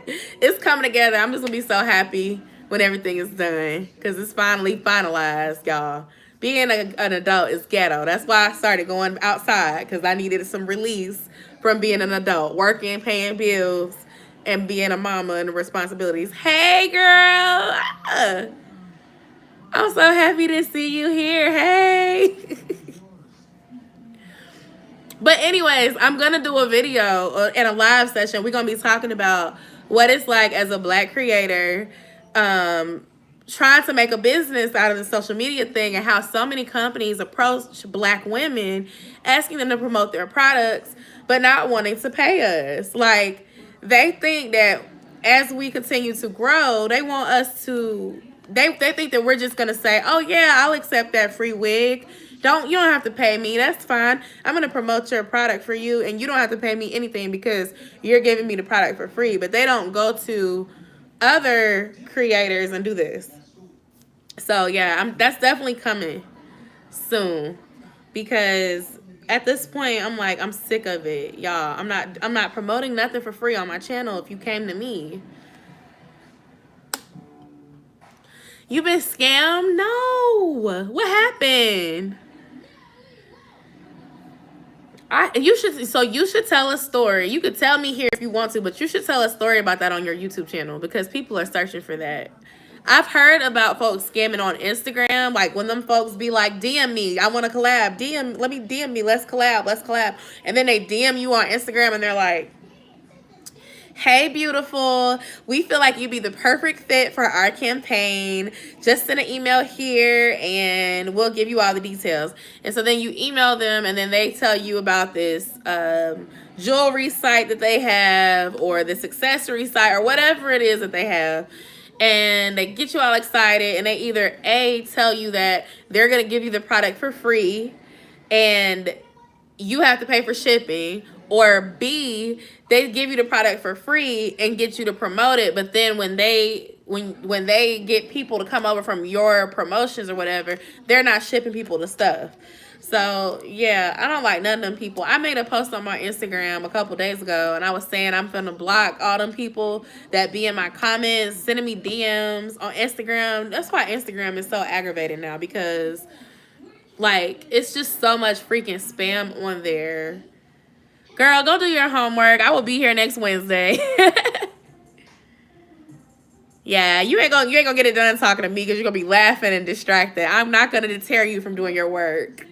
it's coming together. I'm just going to be so happy when everything is done. Because it's finally finalized, y'all. Being an adult is ghetto. That's why I started going outside. Because I needed some release from being an adult. Working, paying bills, and being a mama and the responsibilities. Hey, girl. I'm so happy to see you here. Hey. But anyways, I'm going to do a video and a live session. We're going to be talking about what it's like as a Black creator, trying to make a business out of the social media thing, and how so many companies approach Black women, asking them to promote their products, but not wanting to pay us. Like, they think that as we continue to grow, they want us to, they think that we're just going to say, oh yeah, I'll accept that free wig. You don't have to pay me. That's fine. I'm going to promote your product for you, and you don't have to pay me anything because you're giving me the product for free. But they don't go to other creators and do this. So yeah, that's definitely coming soon, because at this point I'm sick of it, y'all. I'm not promoting nothing for free on my channel if you came to me. You been scammed? No. What happened? You should tell a story. You could tell me here if you want to, but you should tell a story about that on your YouTube channel because people are searching for that. I've heard about folks scamming on Instagram, like when them folks be like, DM me, I want to collab. Let me DM me, let's collab. And then they DM you on Instagram and they're like, hey, beautiful, we feel like you'd be the perfect fit for our campaign. Just send an email here and we'll give you all the details. And so then you email them and then they tell you about this jewelry site that they have or this accessory site or whatever it is that they have. And they get you all excited and they either A, tell you that they're going to give you the product for free and you have to pay for shipping, or B, they give you the product for free and get you to promote it, but then when they get people to come over from your promotions or whatever, they're not shipping people the stuff. So yeah, I don't like none of them people. I made a post on my Instagram a couple days ago and I was saying I'm finna block all them people that be in my comments sending me DMs on Instagram. That's why Instagram is so aggravating now, because like it's just so much freaking spam on there. Girl, go do your homework. I will be here next Wednesday. Yeah, you ain't gonna get it done talking to me because you're gonna be laughing and distracted. I'm not gonna deter you from doing your work.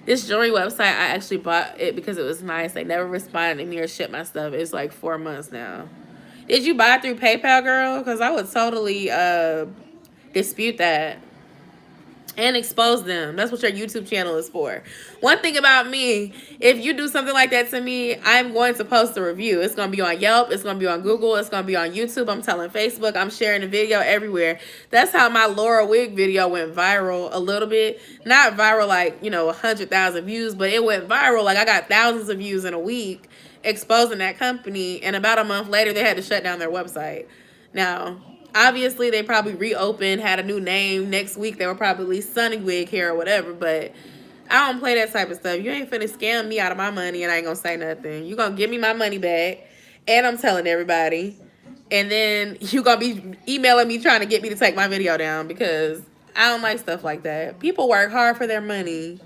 This jewelry website, I actually bought it because it was nice. They never responded to me or shipped my stuff. It's like 4 months now. Did you buy it through PayPal, girl? Because I would totally dispute that and expose them. That's what your YouTube channel is for. One thing about me, if you do something like that to me, I'm going to post a review. It's going to be on Yelp. It's going to be on Google. It's going to be on YouTube. I'm telling Facebook. I'm sharing the video everywhere. That's how my Laura wig video went viral a little bit. Not viral like, 100,000 views, but it went viral. Like I got thousands of views in a week exposing that company. And about a month later, they had to shut down their website. Now, obviously, they probably reopened, had a new name. Next week, they were probably Sunny Wig Hair or whatever. But I don't play that type of stuff. You ain't finna scam me out of my money and I ain't gonna say nothing. You gonna give me my money back. And I'm telling everybody. And then you gonna be emailing me trying to get me to take my video down because I don't like stuff like that. People work hard for their money.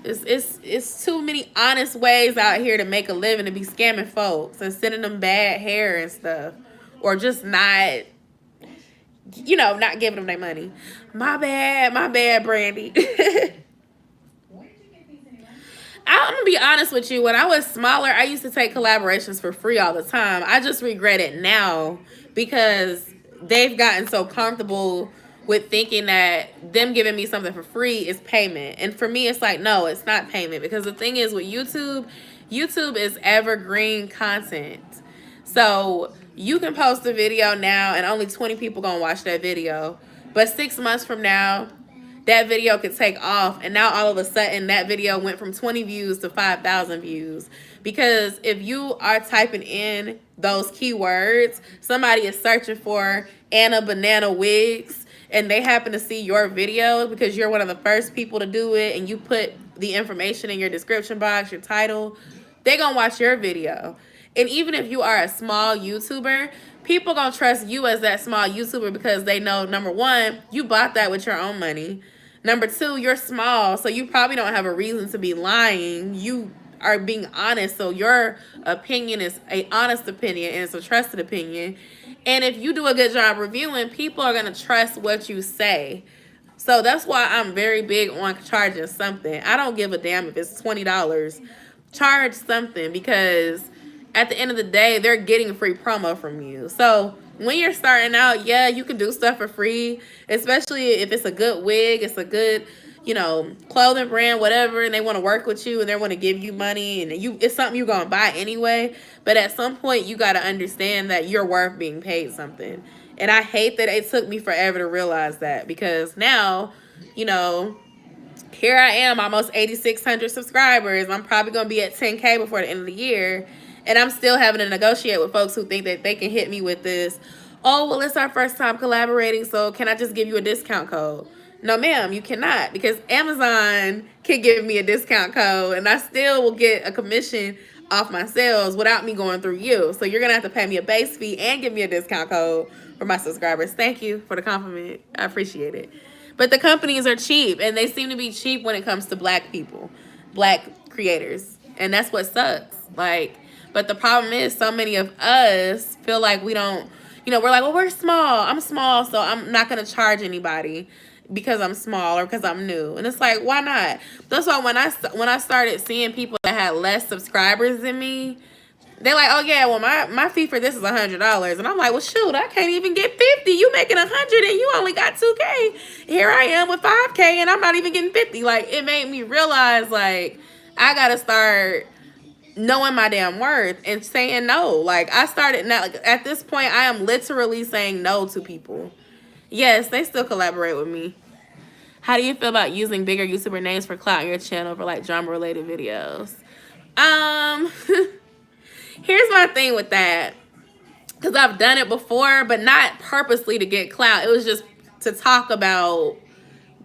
It's too many honest ways out here to make a living to be scamming folks and sending them bad hair and stuff. Or just not giving them their money. My bad, Brandy. I'm gonna be honest with you. When I was smaller, I used to take collaborations for free all the time. I just regret it now because they've gotten so comfortable with thinking that them giving me something for free is payment. And for me, it's like, no, it's not payment. Because the thing is with YouTube is evergreen content. So you can post a video now and only 20 people gonna watch that video. But 6 months from now, that video could take off. And now all of a sudden, that video went from 20 views to 5,000 views. Because if you are typing in those keywords, somebody is searching for Anna Banana Wigs, and they happen to see your video because you're one of the first people to do it, and you put the information in your description box, your title, they're gonna watch your video. And even if you are a small YouTuber, people gonna trust you as that small YouTuber because they know, number one, you bought that with your own money. Number two, you're small, so you probably don't have a reason to be lying. You are being honest, so your opinion is an honest opinion and it's a trusted opinion. And if you do a good job reviewing, people are gonna trust what you say. So that's why I'm very big on charging something. I don't give a damn if it's $20. Charge something because at the end of the day, they're getting free promo from you. So when you're starting out, yeah, you can do stuff for free, especially if it's a good wig, it's a good, clothing brand, whatever, and they want to work with you and they want to give you money and it's something you're going to buy anyway. But at some point, you got to understand that you're worth being paid something. And I hate that it took me forever to realize that because now, here I am, almost 8,600 subscribers. I'm probably going to be at 10K before the end of the year. And I'm still having to negotiate with folks who think that they can hit me with this. Oh, well, it's our first time collaborating, so can I just give you a discount code? No, ma'am, you cannot, because Amazon can give me a discount code, and I still will get a commission off my sales without me going through you. So you're going to have to pay me a base fee and give me a discount code for my subscribers. Thank you for the compliment. I appreciate it. But the companies are cheap, and they seem to be cheap when it comes to black people, black creators. And that's what sucks. Like, but the problem is so many of us feel like we don't, we're like, well, we're small. I'm small, so I'm not going to charge anybody because I'm small or because I'm new. And it's like, why not? That's why when I started seeing people that had less subscribers than me, they're like, oh yeah, well my fee for this is $100, and I'm like, well shoot, I can't even get 50. You making 100 and you only got 2K. Here I am with 5K and I'm not even getting 50. Like, it made me realize, like, I gotta start knowing my damn worth and saying no. Like, I started now. Like, at this point, I am literally saying no to people. Yes, they still collaborate with me. How do you feel about using bigger YouTuber names for clout on your channel for like drama related videos? Here's my thing with that, because I've done it before, but not purposely to get clout. It was just to talk about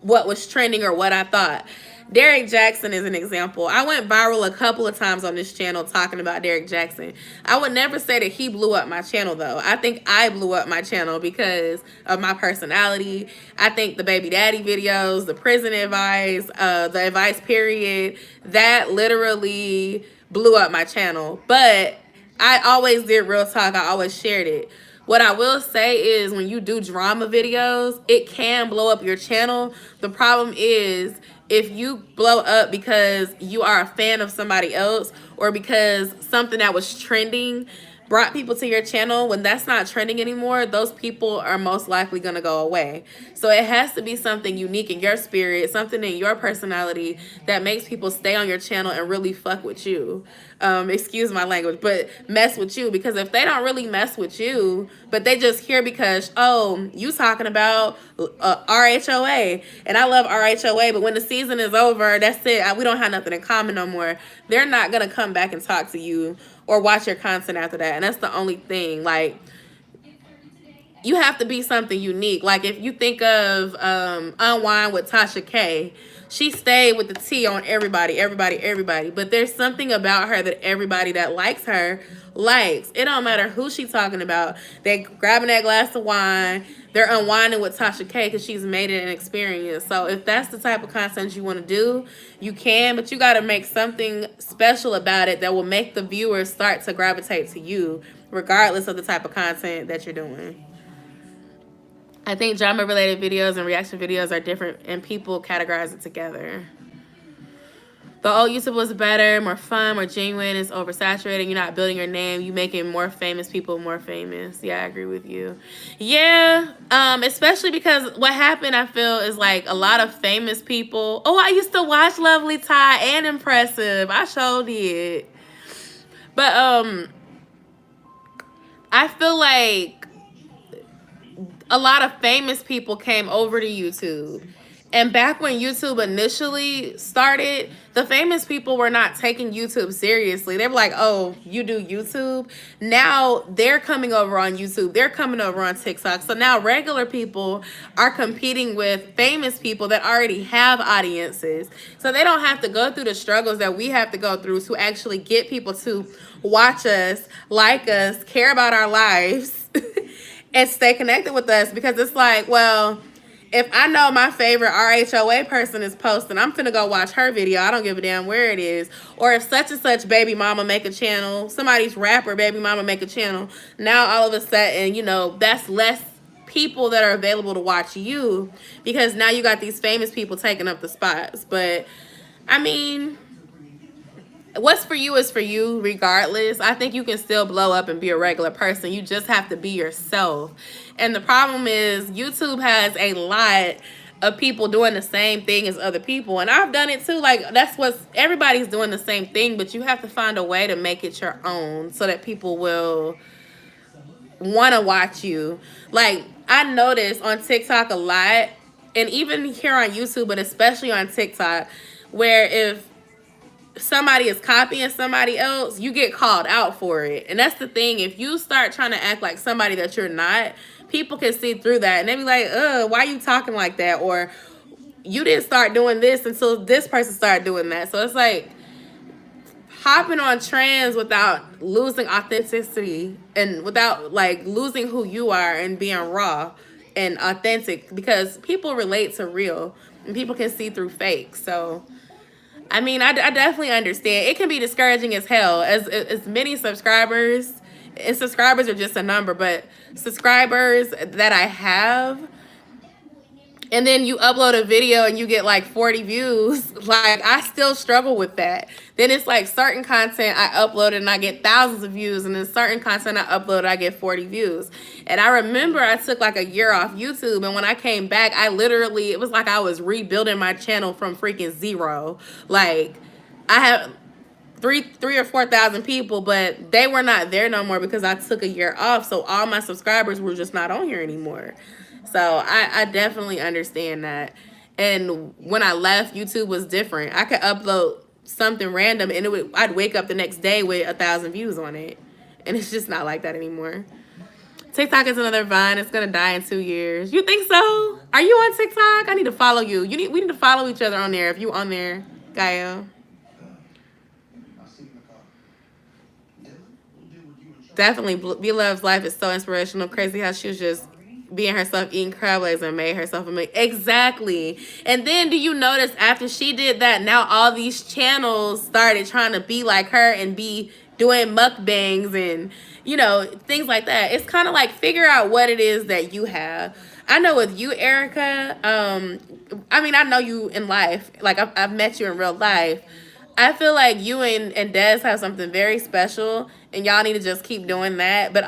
what was trending or what I thought. Derek Jackson is an example. I went viral a couple of times on this channel talking about Derek Jackson. I would never say that he blew up my channel, though. I think I blew up my channel because of my personality. I think the baby daddy videos, the prison advice, the advice period, that literally blew up my channel. But I always did real talk. I always shared it. What I will say is when you do drama videos, it can blow up your channel. The problem is if you blow up because you are a fan of somebody else or because something that was trending brought people to your channel, when that's not trending anymore, those people are most likely going to go away. So it has to be something unique in your spirit, something in your personality that makes people stay on your channel and really fuck with you. Excuse my language, but mess with you. Because if they don't really mess with you, but they just hear because, oh, you talking about RHOA, and I love RHOA, but when the season is over, that's it. We don't have nothing in common no more. They're not going to come back and talk to you or watch your content after that. And that's the only thing. Like, you have to be something unique. Like, if you think of Unwind with Tasha K, she stayed with the T on everybody. But there's something about her that everybody that likes her likes. It don't matter who she's talking about. They grabbing that glass of wine. They're unwinding with Tasha K because she's made it an experience. So if that's the type of content you want to do, you can. But you got to make something special about it that will make the viewers start to gravitate to you, regardless of the type of content that you're doing. I think drama-related videos and reaction videos are different, and people categorize it together. The old YouTube was better, more fun, more genuine. It's oversaturated. You're not building your name. You making more famous people more famous. Yeah, I agree with you. Yeah, especially because what happened, I feel, is like a lot of famous people. Oh, I used to watch Lovely Ty and Impressive. I sure did. But I feel like a lot of famous people came over to YouTube. And back when YouTube initially started, the famous people were not taking YouTube seriously. They were like, oh, you do YouTube? Now they're coming over on YouTube. They're coming over on TikTok. So now regular people are competing with famous people that already have audiences. So they don't have to go through the struggles that we have to go through to actually get people to watch us, like us, care about our lives, and stay connected with us. Because it's like, well, if I know my favorite RHOA person is posting, I'm finna go watch her video. I don't give a damn where it is. Or if such and such baby mama make a channel, somebody's rapper baby mama make a channel, now all of a sudden, you know, that's less people that are available to watch you, because now you got these famous people taking up the spots. But I mean, what's for you is for you regardless. I think you can still blow up and be a regular person. You just have to be yourself. And the problem is YouTube has a lot of people doing the same thing as other people. And I've done it too. Like, that's what everybody's doing, the same thing, but you have to find a way to make it your own so that people will want to watch you. Like, I notice on TikTok a lot, and even here on YouTube, but especially on TikTok, where if somebody is copying somebody else, you get called out for it. And that's the thing. If you start trying to act like somebody that you're not, people can see through that. And they be like, why you talking like that? Or you didn't start doing this until this person started doing that. So it's like, hopping on trends without losing authenticity and without like losing who you are and being raw and authentic, because people relate to real and people can see through fake. So I mean, I definitely understand. It can be discouraging as hell. As many subscribers, and subscribers are just a number, but subscribers that I have, and then you upload a video and you get like 40 views, like I still struggle with that. Then it's like certain content I upload and I get thousands of views, and then certain content I upload I get 40 views. And I remember I took like a year off YouTube, and when I came back, I literally, it was like I was rebuilding my channel from freaking zero. Like I have three or 4,000 people, but they were not there no more because I took a year off. So all my subscribers were just not on here anymore. So I definitely understand that. And when I left, YouTube was different. I could upload something random and I'd wake up the next day with 1,000 views on it. And it's just not like that anymore. TikTok is another Vine. It's gonna die in 2 years. You think so? Are you on TikTok? I need to follow you. We need to follow each other on there if you on there, Gaia. Definitely, Beloved's life is so inspirational. Crazy how she was just being herself, eating crab legs, and made herself a make. Exactly. And then do you notice after she did that, now all these channels started trying to be like her and be doing mukbangs and, you know, things like that. It's kind of like figure out what it is that you have. I know with you, Erica, I mean, I know you in life. Like, I've met you in real life. I feel like you and Des have something very special, and y'all need to just keep doing that. But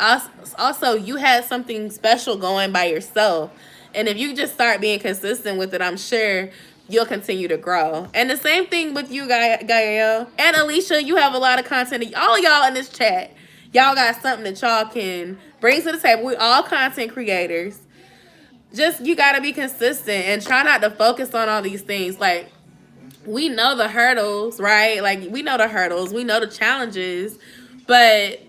also, you had something special going by yourself. And if you just start being consistent with it, I'm sure you'll continue to grow. And the same thing with you, Gael. And Alicia, you have a lot of content. All of y'all in this chat, y'all got something that y'all can bring to the table. We all content creators. Just, you got to be consistent and try not to focus on all these things. Like, we know the hurdles, right? Like, we know the hurdles. We know the challenges. But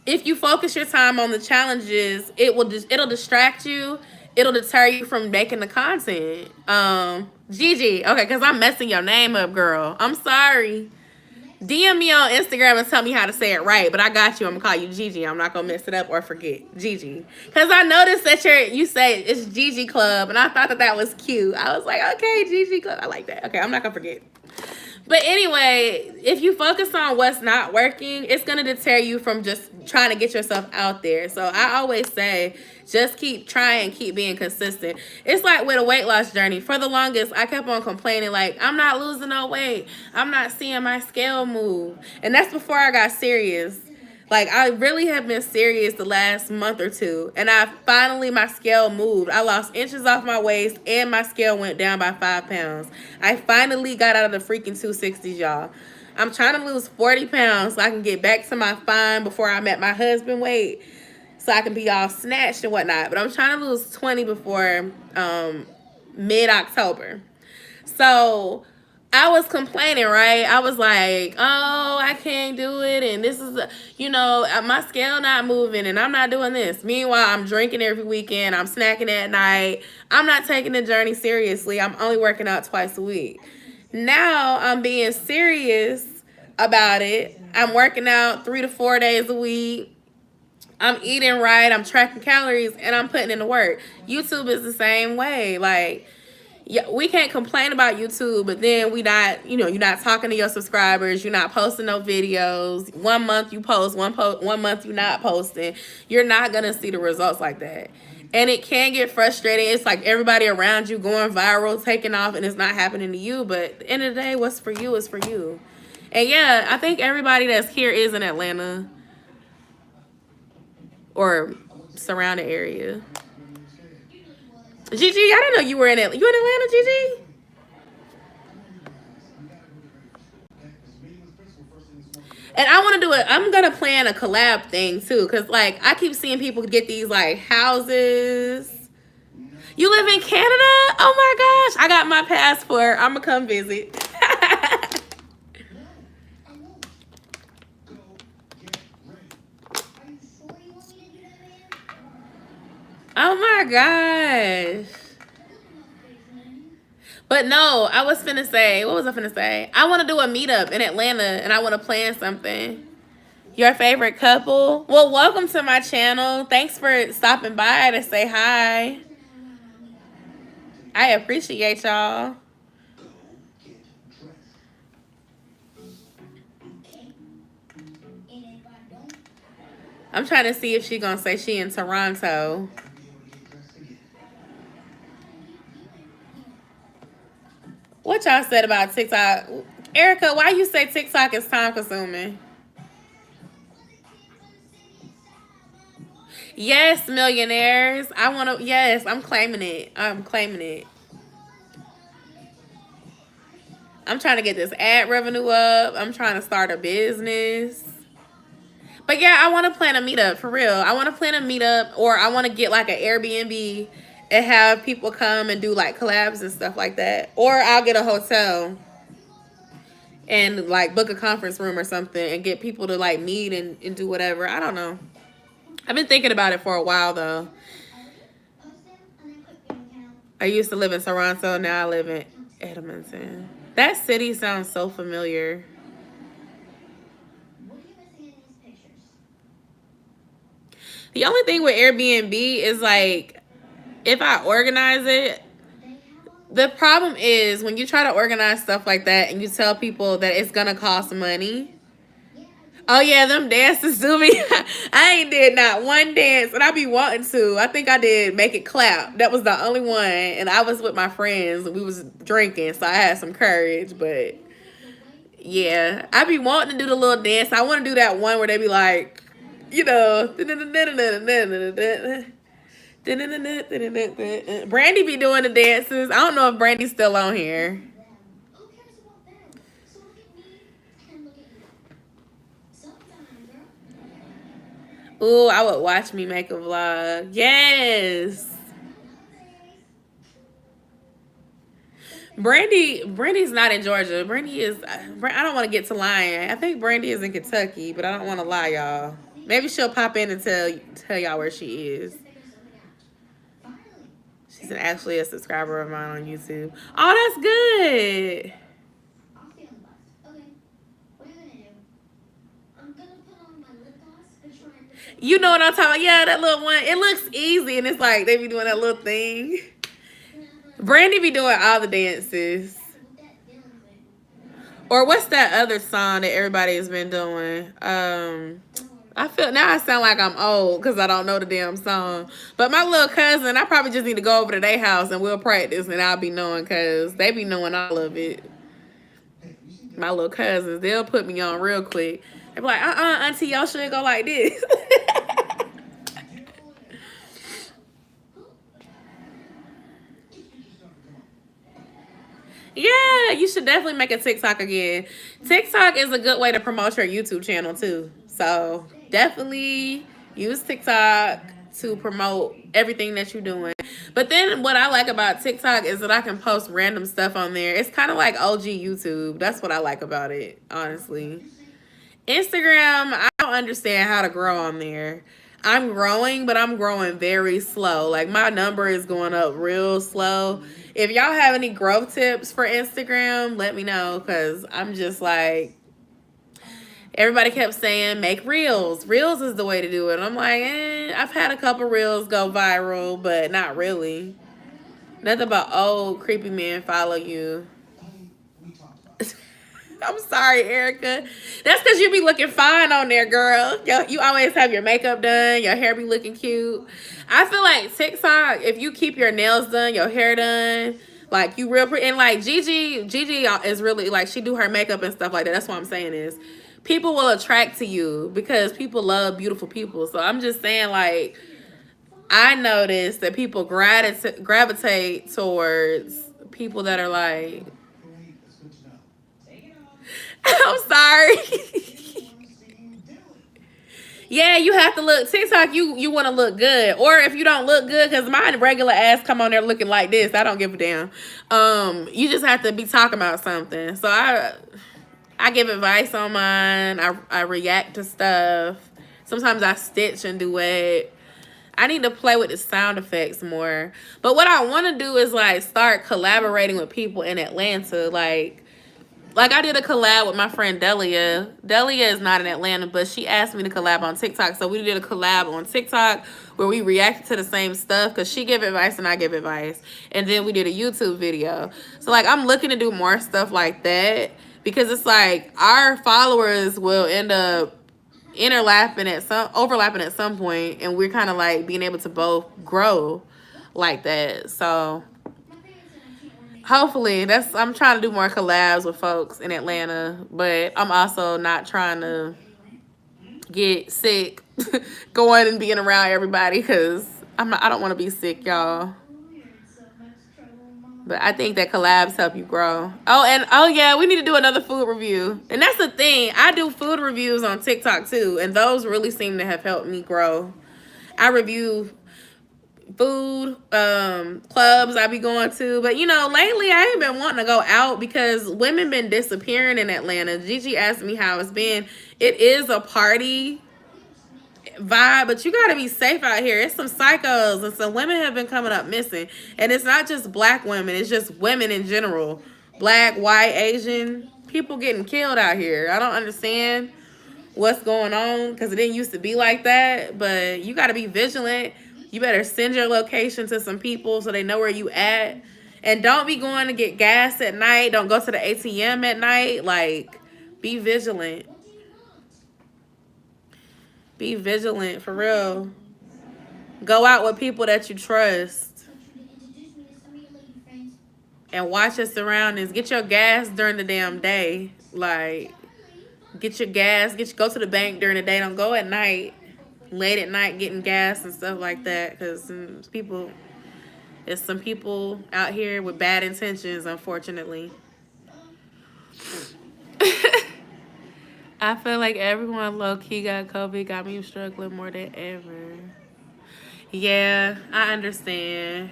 if you focus your time on the challenges, it'll distract you. It'll deter you from making the content. Gigi, okay, because I'm messing your name up, girl. I'm sorry. DM me on Instagram and tell me how to say it right, but I got you. I'm gonna call you Gigi. I'm not gonna mess it up or forget Gigi, because I noticed that you say it's Gigi Club, and I thought that was cute. I was like, okay, Gigi Club, I like that. Okay, I'm not gonna forget. But anyway, if you focus on what's not working, it's gonna deter you from just trying to get yourself out there. So I always say, just keep trying, keep being consistent. It's like with a weight loss journey. For the longest, I kept on complaining, like, I'm not losing no weight. I'm not seeing my scale move. And that's before I got serious. Like, I really have been serious the last month or two. And my scale moved. I lost inches off my waist, and my scale went down by 5 pounds. I finally got out of the freaking 260s, y'all. I'm trying to lose 40 pounds so I can get back to my fine before I met my husband weight, so I can be all snatched and whatnot. But I'm trying to lose 20 before mid-October. So I was complaining, right? I was like, oh, I can't do it. And this is, my scale not moving, and I'm not doing this. Meanwhile, I'm drinking every weekend. I'm snacking at night. I'm not taking the journey seriously. I'm only working out twice a week. Now I'm being serious about it. I'm working out 3 to 4 days a week. I'm eating right. I'm tracking calories, and I'm putting in the work. YouTube is the same way. Like, yeah, we can't complain about YouTube, but then you're not talking to your subscribers. You're not posting no videos. 1 month you post, 1 month you're not posting. You're not going to see the results like that. And it can get frustrating. It's like everybody around you going viral, taking off, and it's not happening to you. But at the end of the day, what's for you is for you. And yeah, I think everybody that's here is in Atlanta or surrounding area. Gigi, I didn't know you were in Atlanta. You in Atlanta, Gigi? And I want to do it. I'm going to plan a collab thing too. Because, like, I keep seeing people get these, like, houses. You live in Canada? Oh my gosh. I got my passport. I'm going to come visit. Oh my gosh. But no, I was finna say, what was I finna say? I want to do a meetup in Atlanta, and I want to plan something. Your favorite couple? Well, welcome to my channel. Thanks for stopping by to say hi. I appreciate y'all. I'm trying to see if she gonna say she in Toronto. What y'all said about TikTok? Erica, why you say TikTok is time consuming? Yes, millionaires. I want to, yes, I'm claiming it. I'm claiming it. I'm trying to get this ad revenue up. I'm trying to start a business. But yeah, I want to plan a meetup for real. I want to plan a meetup, or I want to get like an Airbnb and have people come and do like collabs and stuff like that. Or I'll get a hotel and like book a conference room or something and get people to like meet and do whatever. I don't know. I've been thinking about it for a while though. I used to live in Toronto. Now I live in Edmonton. That city sounds so familiar. The only thing with Airbnb is like, if I organize it, the problem is when you try to organize stuff like that and you tell people that it's gonna cost money. Oh yeah, them dances do me. I ain't did not one dance, and I be wanting to. I think I did Make It Clap. That was the only one, and I was with my friends and we was drinking, so I had some courage. But yeah, I be wanting to do the little dance. I want to do that one where they be like, you know, Brandy be doing the dances. I don't know if Brandy's still on here. Ooh, I would watch me make a vlog. Yes. Brandy's not in Georgia. Brandy is, I don't want to get to lying. I think Brandy is in Kentucky, but I don't want to lie, y'all. Maybe she'll pop in and tell y'all where she is. She's actually a subscriber of mine on YouTube. Oh, that's good. You know what I'm talking about? Yeah, that little one. It looks easy, and it's like they be doing that little thing. Brandy be doing all the dances. Or what's that other song that everybody has been doing? I feel now I sound like I'm old because I don't know the damn song. But my little cousin, I probably just need to go over to their house and we'll practice, and I'll be knowing because they be knowing all of it. My little cousins, they'll put me on real quick. They be like, auntie, y'all should go like this. Yeah, you should definitely make a TikTok again. TikTok is a good way to promote your YouTube channel too. So definitely use TikTok to promote everything that you're doing. But then what I like about TikTok is that I can post random stuff on there. It's kind of like OG YouTube. That's what I like about it, honestly. Instagram, I don't understand how to grow on there. I'm growing, but I'm growing very slow. Like my number is going up real slow. If y'all have any growth tips for Instagram, let me know, because I'm just like, everybody kept saying make reels. Reels is the way to do it. I'm like, I've had a couple reels go viral, but not really. Nothing but old creepy men follow you. I'm sorry, Erica. That's because you be looking fine on there, girl. You always have your makeup done. Your hair be looking cute. I feel like TikTok, if you keep your nails done, your hair done, like you real pretty. And like Gigi is really like, she do her makeup and stuff like that. That's what I'm saying is people will attract to you because people love beautiful people. So I'm just saying, like, I noticed that people gravitate towards people that are like, I'm sorry. Yeah, you have to look. TikTok, you want to look good. Or if you don't look good, because my regular ass come on there looking like this, I don't give a damn. You just have to be talking about something. So I give advice on mine. I react to stuff. Sometimes I stitch and duet. I need to play with the sound effects more. But what I want to do is like start collaborating with people in Atlanta. Like I did a collab with my friend Delia. Delia is not in Atlanta, but she asked me to collab on TikTok. So we did a collab on TikTok where we reacted to the same stuff because she give advice and I give advice. And then we did a YouTube video. So like I'm looking to do more stuff like that because it's like our followers will end up overlapping at some point, and we're kind of like being able to both grow like that. So hopefully I'm trying to do more collabs with folks in Atlanta, but I'm also not trying to get sick going and being around everybody because I don't want to be sick, y'all. But I think that collabs help you grow. Oh yeah, we need to do another food review. And that's the thing. I do food reviews on TikTok too, and those really seem to have helped me grow. I review food, clubs I be going to. But you know, lately I ain't been wanting to go out because women been disappearing in Atlanta. Gigi asked me how it's been. It is a party vibe, but you gotta be safe out here. It's some psychos and some women have been coming up missing. And it's not just black women, it's just women in general. Black, white, Asian, people getting killed out here. I don't understand what's going on because it didn't used to be like that, but you gotta be vigilant. You better send your location to some people so they know where you at. And don't be going to get gas at night. Don't go to the ATM at night. Like, be vigilant. Be vigilant, for real. Go out with people that you trust. And watch your surroundings. Get your gas during the damn day. Like, get your gas. Go to the bank during the day. Don't go at night. Late at night getting gas and stuff like that. Because there's some people out here with bad intentions, unfortunately. I feel like everyone low-key got COVID, got me struggling more than ever. Yeah, I understand.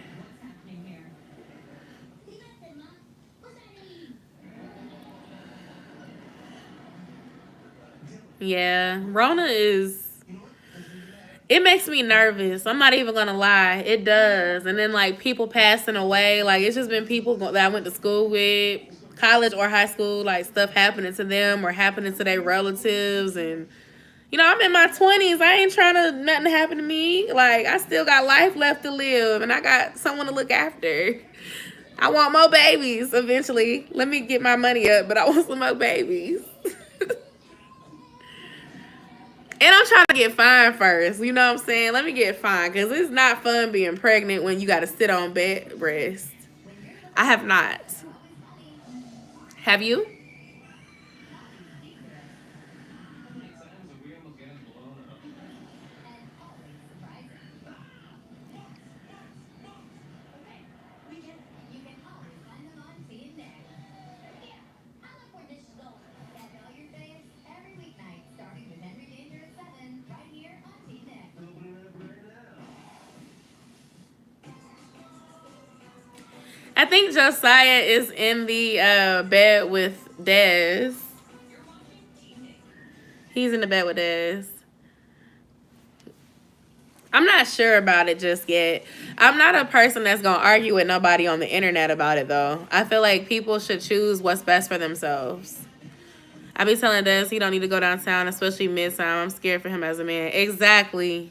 Yeah, Rona it makes me nervous. I'm not even gonna lie. It does. And then like people passing away, like it's just been people that I went to school with, college or high school, like stuff happening to them or happening to their relatives. And you know, I'm in my 20s. I ain't trying to nothing to happen to me. Like I still got life left to live and I got someone to look after. I want more babies eventually. Let me get my money up, but I want some more babies. And I'm trying to get fine first. You know what I'm saying? Let me get fine. Because it's not fun being pregnant when you got to sit on bed rest. I have not. Have you? I think Josiah is in the bed with Dez. He's in the bed with Dez. I'm not sure about it just yet. I'm not a person that's going to argue with nobody on the internet about it, though. I feel like people should choose what's best for themselves. I be telling Dez he don't need to go downtown, especially midtime. I'm scared for him as a man. Exactly.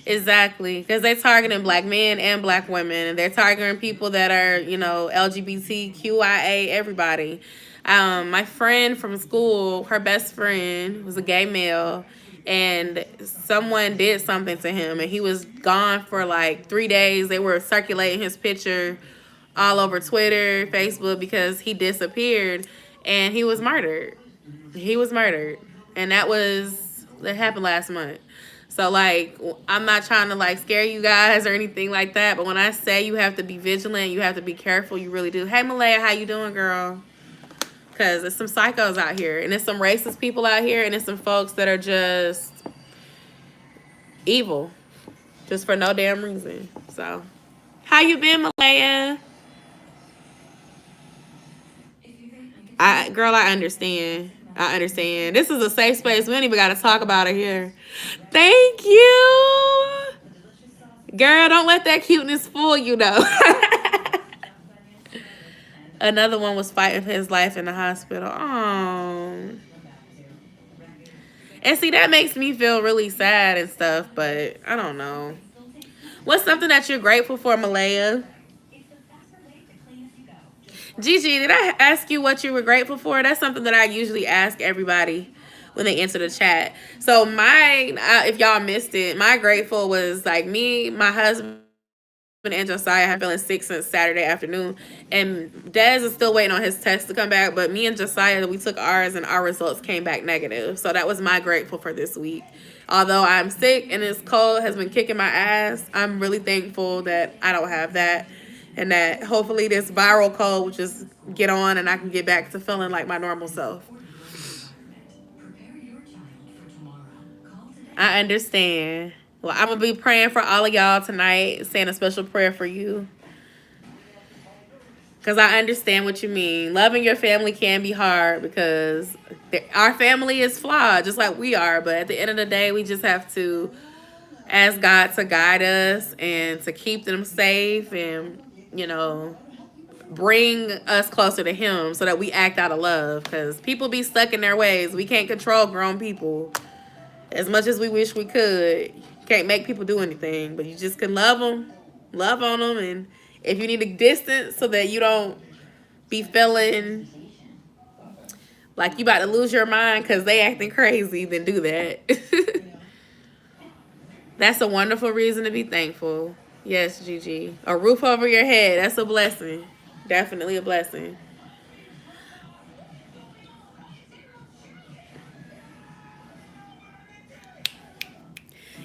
Because they're targeting black men and black women. And they're targeting people that are, you know, LGBTQIA, everybody. My friend from school, her best friend was a gay male. And someone did something to him. And he was gone for like 3 days. They were circulating his picture all over Twitter, Facebook, because he disappeared. And he was murdered. And that happened last month. So, like, I'm not trying to, like, scare you guys or anything like that. But when I say you have to be vigilant, you have to be careful, you really do. Hey, Malaya, how you doing, girl? Because there's some psychos out here. And there's some racist people out here. And there's some folks that are just evil. Just for no damn reason. So, how you been, Malaya? Girl, I understand. This is a safe space. We don't even got to talk about it here. Thank you. Girl, don't let that cuteness fool you, though. Another one was fighting for his life in the hospital. Oh. And see, that makes me feel really sad and stuff, but I don't know. What's something that you're grateful for, Malaya? Gigi, did I ask you what you were grateful for? That's something that I usually ask everybody when they enter the chat. So mine, if y'all missed it, my grateful was like me, my husband, and Josiah have been feeling sick since Saturday afternoon. And Dez is still waiting on his test to come back. But me and Josiah, we took ours and our results came back negative. So that was my grateful for this week. Although I'm sick and this cold has been kicking my ass, I'm really thankful that I don't have that. And that hopefully this viral cold will just get on and I can get back to feeling like my normal self. I understand. Well, I'm going to be praying for all of y'all tonight, saying a special prayer for you. Because I understand what you mean. Loving your family can be hard because our family is flawed, just like we are. But at the end of the day, we just have to ask God to guide us and to keep them safe and, you know, bring us closer to Him so that we act out of love. Because people be stuck in their ways. We can't control grown people. As much as we wish we could, can't make people do anything, but you just can love them, love on them, and if you need a distance so that you don't be feeling like you about to lose your mind because they acting crazy, then do that. That's a wonderful reason to be thankful. Yes, Gigi. A roof over your head, that's a blessing. Definitely a blessing.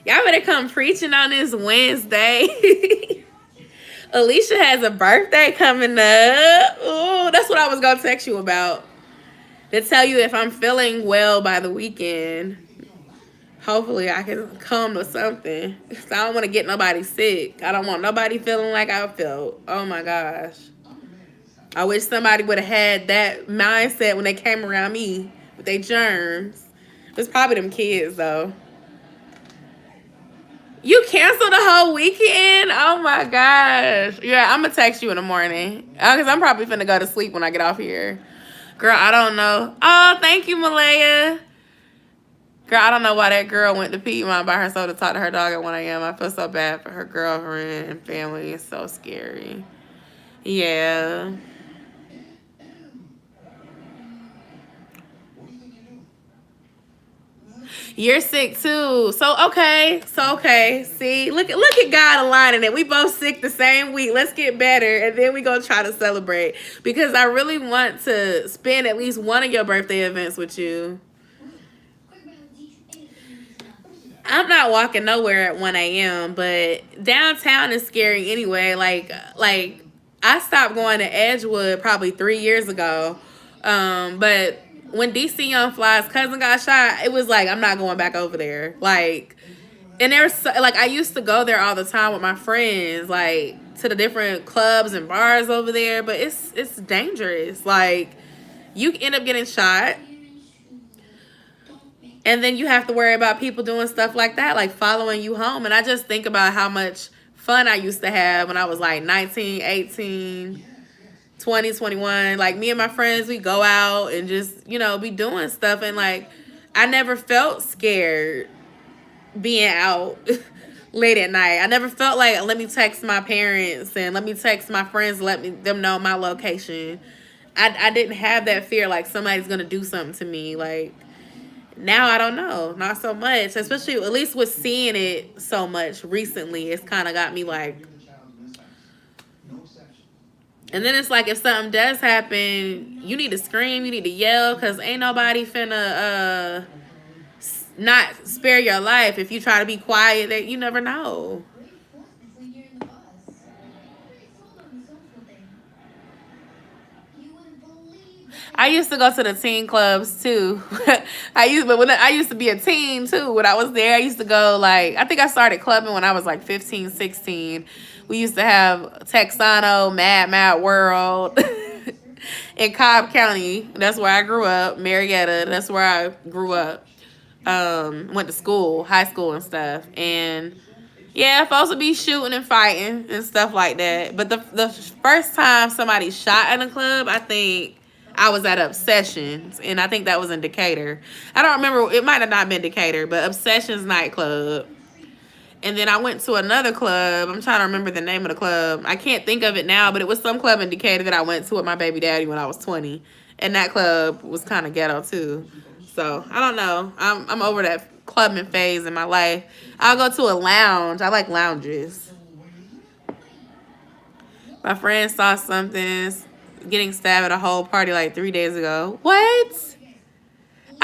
Y'all better come preaching on this Wednesday. Alicia has a birthday coming up. Oh, that's what I was going to text you about. To tell you if I'm feeling well by the weekend. Hopefully I can come to something. I don't want to get nobody sick. I don't want nobody feeling like I felt. Oh my gosh. I wish somebody would have had that mindset when they came around me with their germs. It's probably them kids though. You canceled the whole weekend? Oh my gosh. Yeah, I'm gonna text you in the morning. Because I'm probably finna go to sleep when I get off here. Girl, I don't know. Oh, thank you, Malaya. Girl, I don't know why that girl went to Piedmont by herself to talk to her dog at 1 a.m. I feel so bad for her girlfriend and family. It's so scary. Yeah. You're sick too. So okay. See, look at God aligning it. We both sick the same week. Let's get better, and then we gonna try to celebrate because I really want to spend at least one of your birthday events with you. I'm not walking nowhere at 1 a.m. But downtown is scary anyway. Like I stopped going to Edgewood probably 3 years ago. But when DC Young Fly's cousin got shot, it was like, I'm not going back over there. Like, and there's like, I used to go there all the time with my friends, like to the different clubs and bars over there. But it's dangerous. Like, you end up getting shot. And then you have to worry about people doing stuff like that, like following you home. And I just think about how much fun I used to have when I was like 19, 18, 20, 21. Like me and my friends, we go out and just, you know, be doing stuff. And like, I never felt scared being out late at night. I never felt like, let me text my parents and let me text my friends, them know my location. I didn't have that fear like somebody's going to do something to me. Like, now I don't know, not so much, especially at least with seeing it so much recently. It's kind of got me like, and then it's like if something does happen, you need to scream, you need to yell, because ain't nobody finna not spare your life if you try to be quiet. That you never know. I used to go to the teen clubs too. I used to be a teen too. When I was there, I used to go like, I think I started clubbing when I was like 15, 16. We used to have Texano, Mad World in Cobb County. That's where I grew up. Marietta, that's where I grew up. Went to school, high school and stuff. And Yeah, folks would be shooting and fighting and stuff like that. But the first time somebody shot in a club, I think I was at Obsessions, and I think that was in Decatur. I don't remember. It might have not been Decatur, but Obsessions nightclub. And then I went to another club. I'm trying to remember the name of the club. I can't think of it now, but it was some club in Decatur that I went to with my baby daddy when I was 20. And that club was kind of ghetto too. So I don't know. I'm over that clubbing phase in my life. I'll go to a lounge. I like lounges. My friend saw something getting stabbed at a whole party like 3 days ago. What?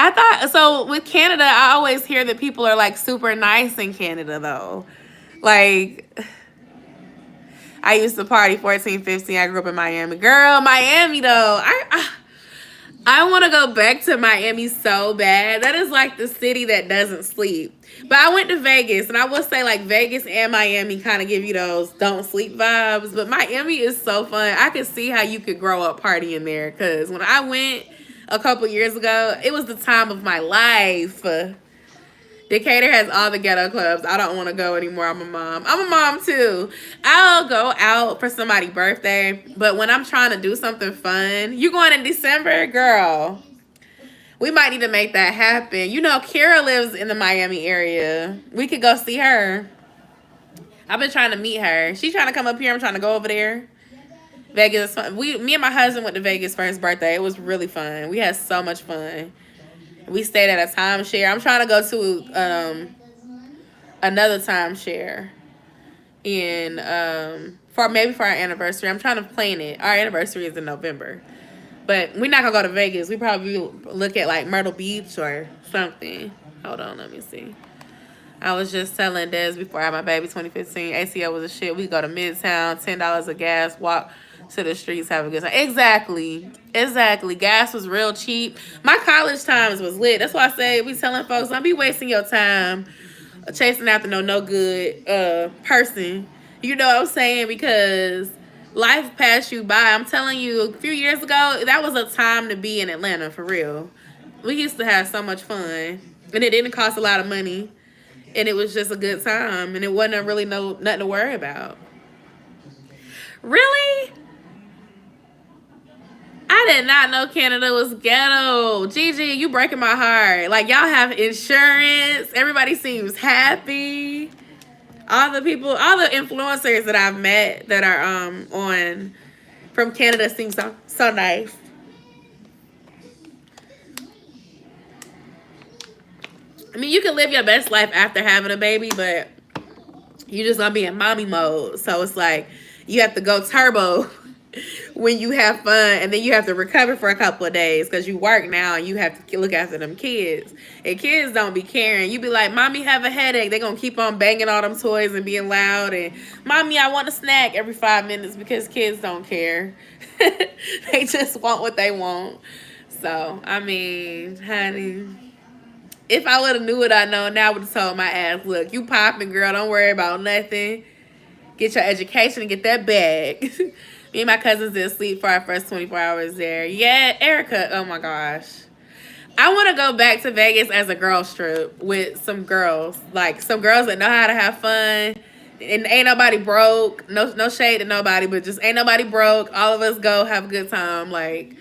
I thought, so with Canada, I always hear that people are like super nice in Canada though. Like, I used to party 14, 15. I grew up in Miami. Girl, Miami though. I want to go back to Miami so bad. That is like the city that doesn't sleep. But I went to Vegas, and I will say like Vegas and Miami kind of give you those don't sleep vibes. But Miami is so fun. I could see how you could grow up partying there, because when I went a couple years ago, it was the time of my life. Decatur has all the ghetto clubs. I don't want to go anymore. I'm a mom. I'm a mom too. I'll go out for somebody's birthday, but when I'm trying to do something fun, you going in December, girl? We might need to make that happen. You know, Kira lives in the Miami area. We could go see her. I've been trying to meet her. She's trying to come up here. I'm trying to go over there. Vegas is fun. Me and my husband went to Vegas for his birthday. It was really fun. We had so much fun. We stayed at a timeshare. I'm trying to go to another timeshare for our anniversary. I'm trying to plan it. Our anniversary is in November, but we're not gonna go to Vegas. We probably look at like Myrtle Beach or something. Hold on, let me see. I was just telling Des before I had my baby, 2015, ACL was a shit. We go to Midtown, $10 a gas, walk to the streets, have a good time. Exactly. Gas was real cheap. My college times was lit. That's why I say we telling folks, don't be wasting your time chasing after no good person. You know what I'm saying? Because life passed you by. I'm telling you, a few years ago, that was a time to be in Atlanta, for real. We used to have so much fun, and it didn't cost a lot of money, and it was just a good time, and it wasn't really nothing to worry about. Really? I did not know Canada was ghetto. Gigi, you breaking my heart. Like, y'all have insurance. Everybody seems happy. All the influencers that I've met that are on from Canada seem so nice. I mean, you can live your best life after having a baby, but you're just gonna be in mommy mode. So it's like you have to go turbo when you have fun, and then you have to recover for a couple of days because you work now and you have to look after them kids. And kids don't be caring. You be like, mommy have a headache. They're gonna keep on banging all them toys and being loud, and mommy, I want a snack every 5 minutes, because kids don't care. They just want what they want. So I mean, honey, if I would have knew what I know now, I would have told my ass, look, you popping, girl, don't worry about nothing. Get your education and get that bag. Me and my cousins did sleep for our first 24 hours there. Yeah, Erica, oh my gosh. I want to go back to Vegas as a girls trip with some girls. Like, some girls that know how to have fun. And ain't nobody broke. No shade to nobody, but just ain't nobody broke. All of us go have a good time. Like,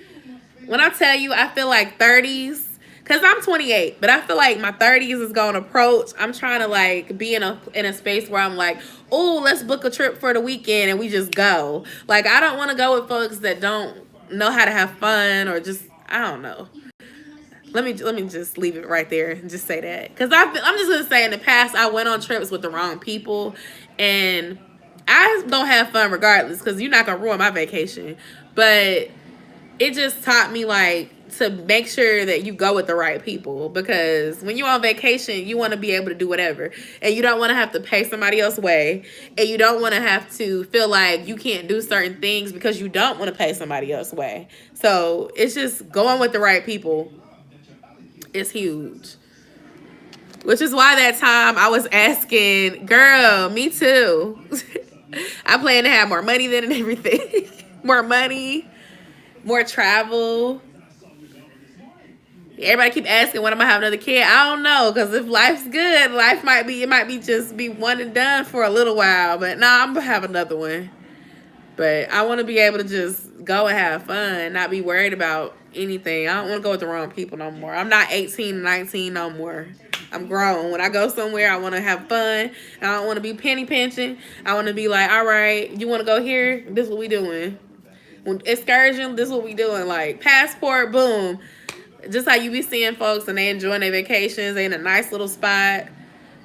when I tell you, I feel like 30s. Because I'm 28, but I feel like my 30s is going to approach. I'm trying to, like, be in a space where I'm like, oh, let's book a trip for the weekend and we just go. Like, I don't want to go with folks that don't know how to have fun, or just, I don't know. Let me just leave it right there and just say that. Because I'm just going to say, in the past, I went on trips with the wrong people, and I don't have fun regardless, because you're not going to ruin my vacation. But it just taught me, like, to make sure that you go with the right people, because when you're on vacation, you want to be able to do whatever, and you don't want to have to pay somebody else's way, and you don't want to have to feel like you can't do certain things because you don't want to pay somebody else's way. So it's just going with the right people is huge, which is why that time I was asking, girl, me too. I plan to have more money than everything. More money, more travel. Everybody keep asking when I'm gonna have another kid. I don't know, cause if life's good, it might be just be one and done for a little while. But nah, I'm gonna have another one. But I want to be able to just go and have fun, not be worried about anything. I don't want to go with the wrong people no more. I'm not 18, 19 no more. I'm grown. When I go somewhere, I want to have fun. I don't want to be penny pinching. I want to be like, all right, you want to go here? This is what we doing. When excursion, this is what we doing. Like passport, boom. Just how you be seeing folks and they enjoying their vacations. They in a nice little spot.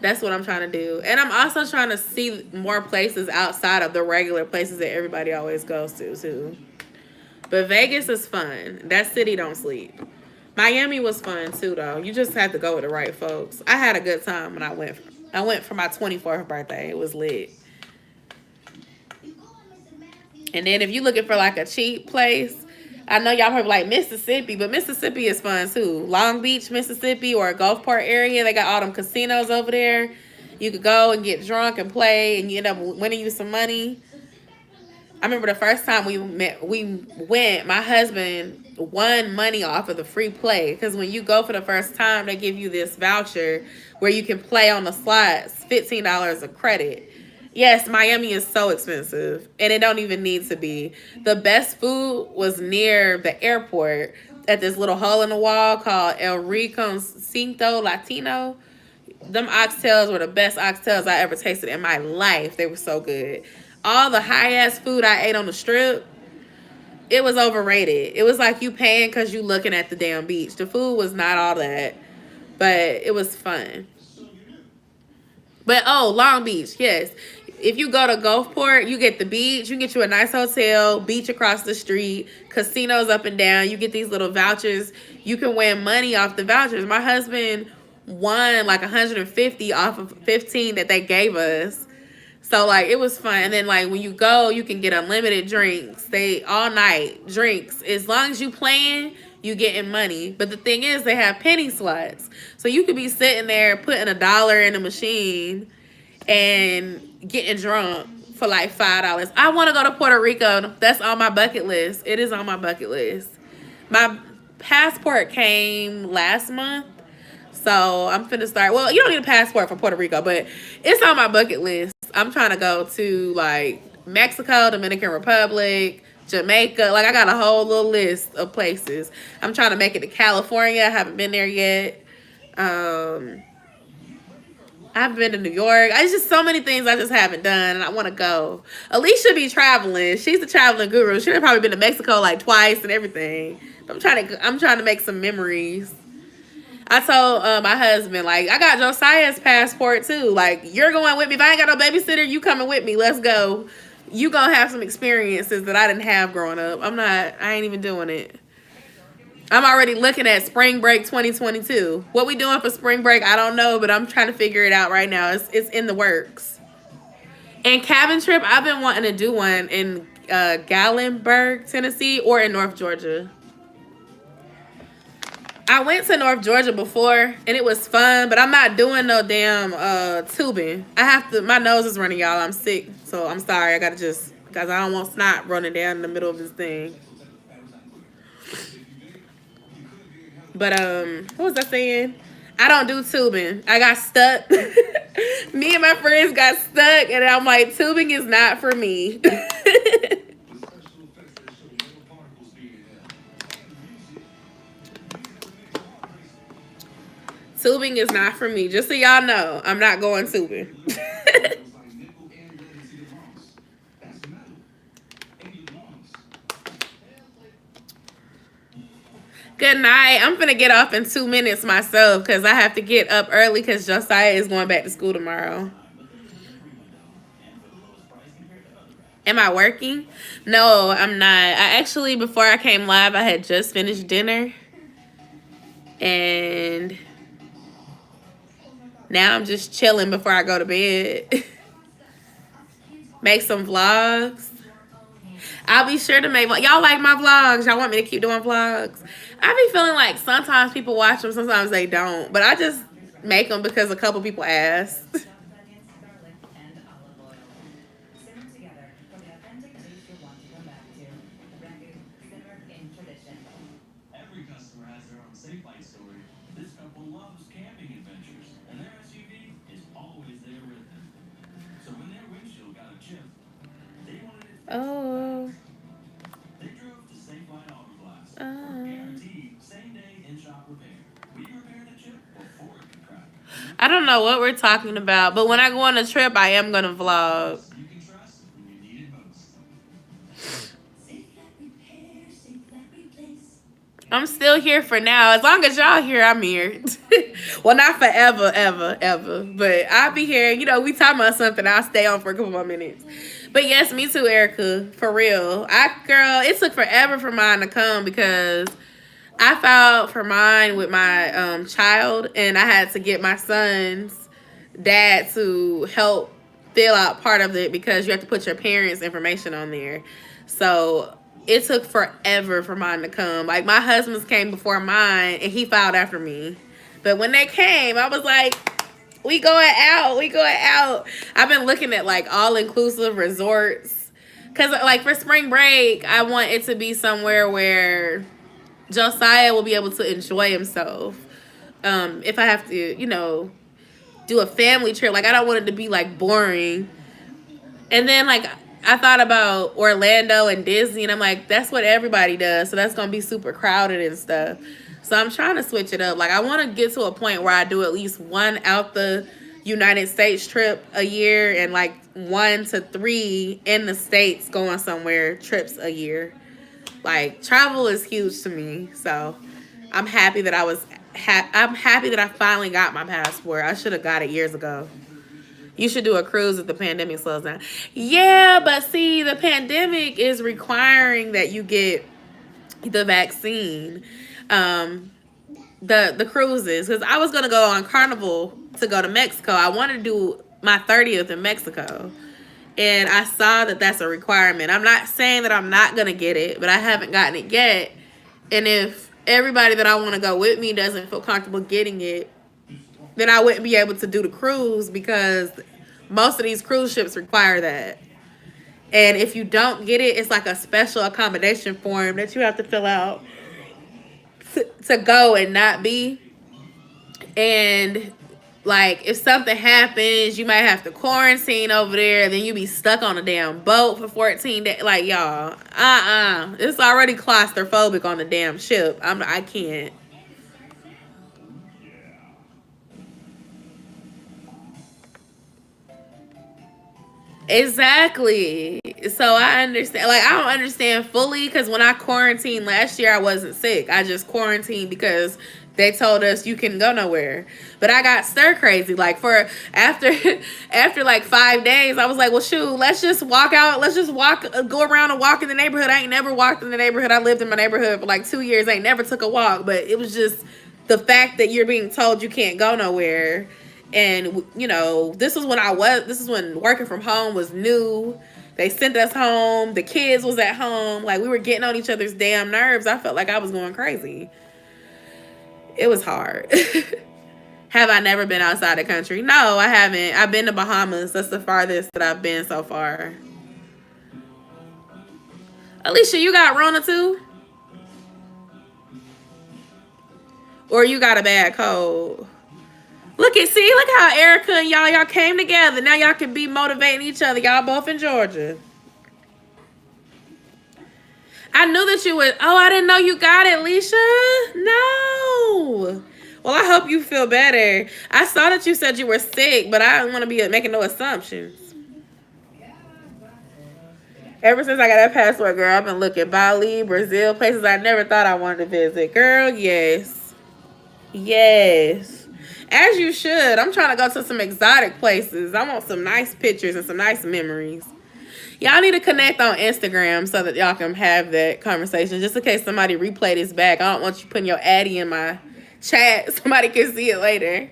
That's what I'm trying to do. And I'm also trying to see more places outside of the regular places that everybody always goes to, too. But Vegas is fun. That city don't sleep. Miami was fun, too, though. You just have to go with the right folks. I had a good time when I went. I went for my 24th birthday. It was lit. And then if you're looking for, like, a cheap place, I know y'all probably like Mississippi, but Mississippi is fun too. Long Beach, Mississippi, or Gulfport area. They got all them casinos over there. You could go and get drunk and play, and you end up winning you some money. I remember the first time we went, my husband won money off of the free play. Because when you go for the first time, they give you this voucher where you can play on the slots, $15 of credit. Yes, Miami is so expensive, and it don't even need to be. The best food was near the airport at this little hole in the wall called El Riconcito Latino. Them oxtails were the best oxtails I ever tasted in my life. They were so good. All the high-ass food I ate on the strip, it was overrated. It was like you paying because you looking at the damn beach. The food was not all that, but it was fun. But, oh, Long Beach, yes. If you go to Gulfport, you get the beach. You get you a nice hotel, beach across the street, casinos up and down. You get these little vouchers. You can win money off the vouchers. My husband won like 150 off of 15 that they gave us. So, like, it was fun. And then, like, when you go, you can get unlimited drinks. They all night drinks. As long as you playing, you getting money. But the thing is, they have penny slots. So you could be sitting there putting $1 in a machine and getting drunk for like $5. I want to go to Puerto Rico. That's on my bucket list. It is on my bucket list. My passport came last month. So I'm finna start. Well, you don't need a passport for Puerto Rico, but it's on my bucket list. I'm trying to go to like Mexico, Dominican Republic, Jamaica. Like, I got a whole little list of places. I'm trying to make it to California. I haven't been there yet. I've been to New York. It's just so many things I just haven't done, and I want to go. Alicia be traveling. She's the traveling guru. She'd probably been to Mexico like twice and everything. I'm trying to make some memories. I told my husband, like, I got Josiah's passport too. Like, you're going with me. If I ain't got no babysitter, you coming with me. Let's go. You gonna have some experiences that I didn't have growing up. I ain't even doing it. I'm already looking at spring break 2022. What we doing for spring break, I don't know, but I'm trying to figure it out right now. It's in the works. And cabin trip, I've been wanting to do one in Gallenburg, Tennessee, or in North Georgia. I went to North Georgia before, and it was fun, but I'm not doing no damn tubing. My nose is running, y'all. I'm sick, so I'm sorry. I gotta because I don't want snot running down in the middle of this thing. But what was I saying? I don't do tubing. I got stuck. Me and my friends got stuck, and I'm like, tubing is not for me. Tubing is not for me. Just so y'all know, I'm not going tubing. Good night. I'm finna get off in 2 minutes myself because I have to get up early because Josiah is going back to school tomorrow. Am I working? No, I'm not. I actually, before I came live, I had just finished dinner. And now I'm just chilling before I go to bed. Make some vlogs. I'll be sure to make vlogs. Y'all like my vlogs? Y'all want me to keep doing vlogs? I be feeling like sometimes people watch them, sometimes they don't. But I just make them because a couple people asked. Oh. I don't know what we're talking about, but when I go on a trip, I am gonna vlog. I'm still here for now. As long as y'all here, I'm here. Well, not forever, ever, ever. But I'll be here. You know, we talking about something. I'll stay on for a couple more minutes. But yes, me too, Erica. For real. Girl, it took forever for mine to come because I filed for mine with my child, and I had to get my son's dad to help fill out part of it because you have to put your parents' information on there. So it took forever for mine to come. Like, my husband's came before mine, and he filed after me. But when they came, I was like, we going out. We going out. I've been looking at, like, all-inclusive resorts. Because, like, for spring break, I want it to be somewhere where Josiah will be able to enjoy himself. If I have to, you know, do a family trip. Like, I don't want it to be, like, boring. And then, like, I thought about Orlando and Disney, and I'm like, that's what everybody does, so that's going to be super crowded and stuff. So I'm trying to switch it up. Like, I want to get to a point where I do at least one out the United States trip a year and, like, 1 to 3 in the States going somewhere trips a year. Like, travel is huge to me, so I'm happy that I'm happy that I finally got my passport. I should have got it years ago. You should do a cruise if the pandemic slows down. Yeah, but see, the pandemic is requiring that you get the vaccine. The cruises, because I was gonna go on Carnival to go to Mexico. I wanted to do my 30th in Mexico, and I saw that that's a requirement. I'm not saying that I'm not gonna get it, but I haven't gotten it yet. And if everybody that I want to go with me doesn't feel comfortable getting it, then I wouldn't be able to do the cruise because most of these cruise ships require that. And if you don't get it, it's like a special accommodation form that you have to fill out to go and not be. And, like, if something happens, you might have to quarantine over there. Then you be stuck on a damn boat for 14 days. Like, y'all, it's already claustrophobic on the damn ship. I can't. Exactly. So I understand. Like, I don't understand fully because when I quarantined last year, I wasn't sick. I just quarantined because they told us you can go nowhere. But I got stir crazy. Like, for after like 5 days, I was like, well, shoot, let's just walk out. Let's just go around and walk in the neighborhood. I ain't never walked in the neighborhood. I lived in my neighborhood for like 2 years. I ain't never took a walk. But it was just the fact that you're being told you can't go nowhere. And, you know, this is when working from home was new. They sent us home. The kids was at home. Like, we were getting on each other's damn nerves. I felt like I was going crazy. It was hard. Have I never been outside the country? No, I haven't. I've been to Bahamas. That's the farthest that I've been so far. Alicia, you got Rona too? Or you got a bad cold? Look how Erica and y'all came together. Now y'all can be motivating each other. Y'all both in Georgia. I knew that you would. Oh, I didn't know you got it, Leisha. No. Well, I hope you feel better. I saw that you said you were sick, but I don't want to be making no assumptions. Ever since I got that passport, girl, I've been looking Bali, Brazil, places I never thought I wanted to visit. Girl, yes. Yes. As you should. I'm trying to go to some exotic places. I want some nice pictures and some nice memories. Y'all need to connect on Instagram so that y'all can have that conversation. Just in case somebody replay this back. I don't want you putting your addy in my chat. Somebody can see it later.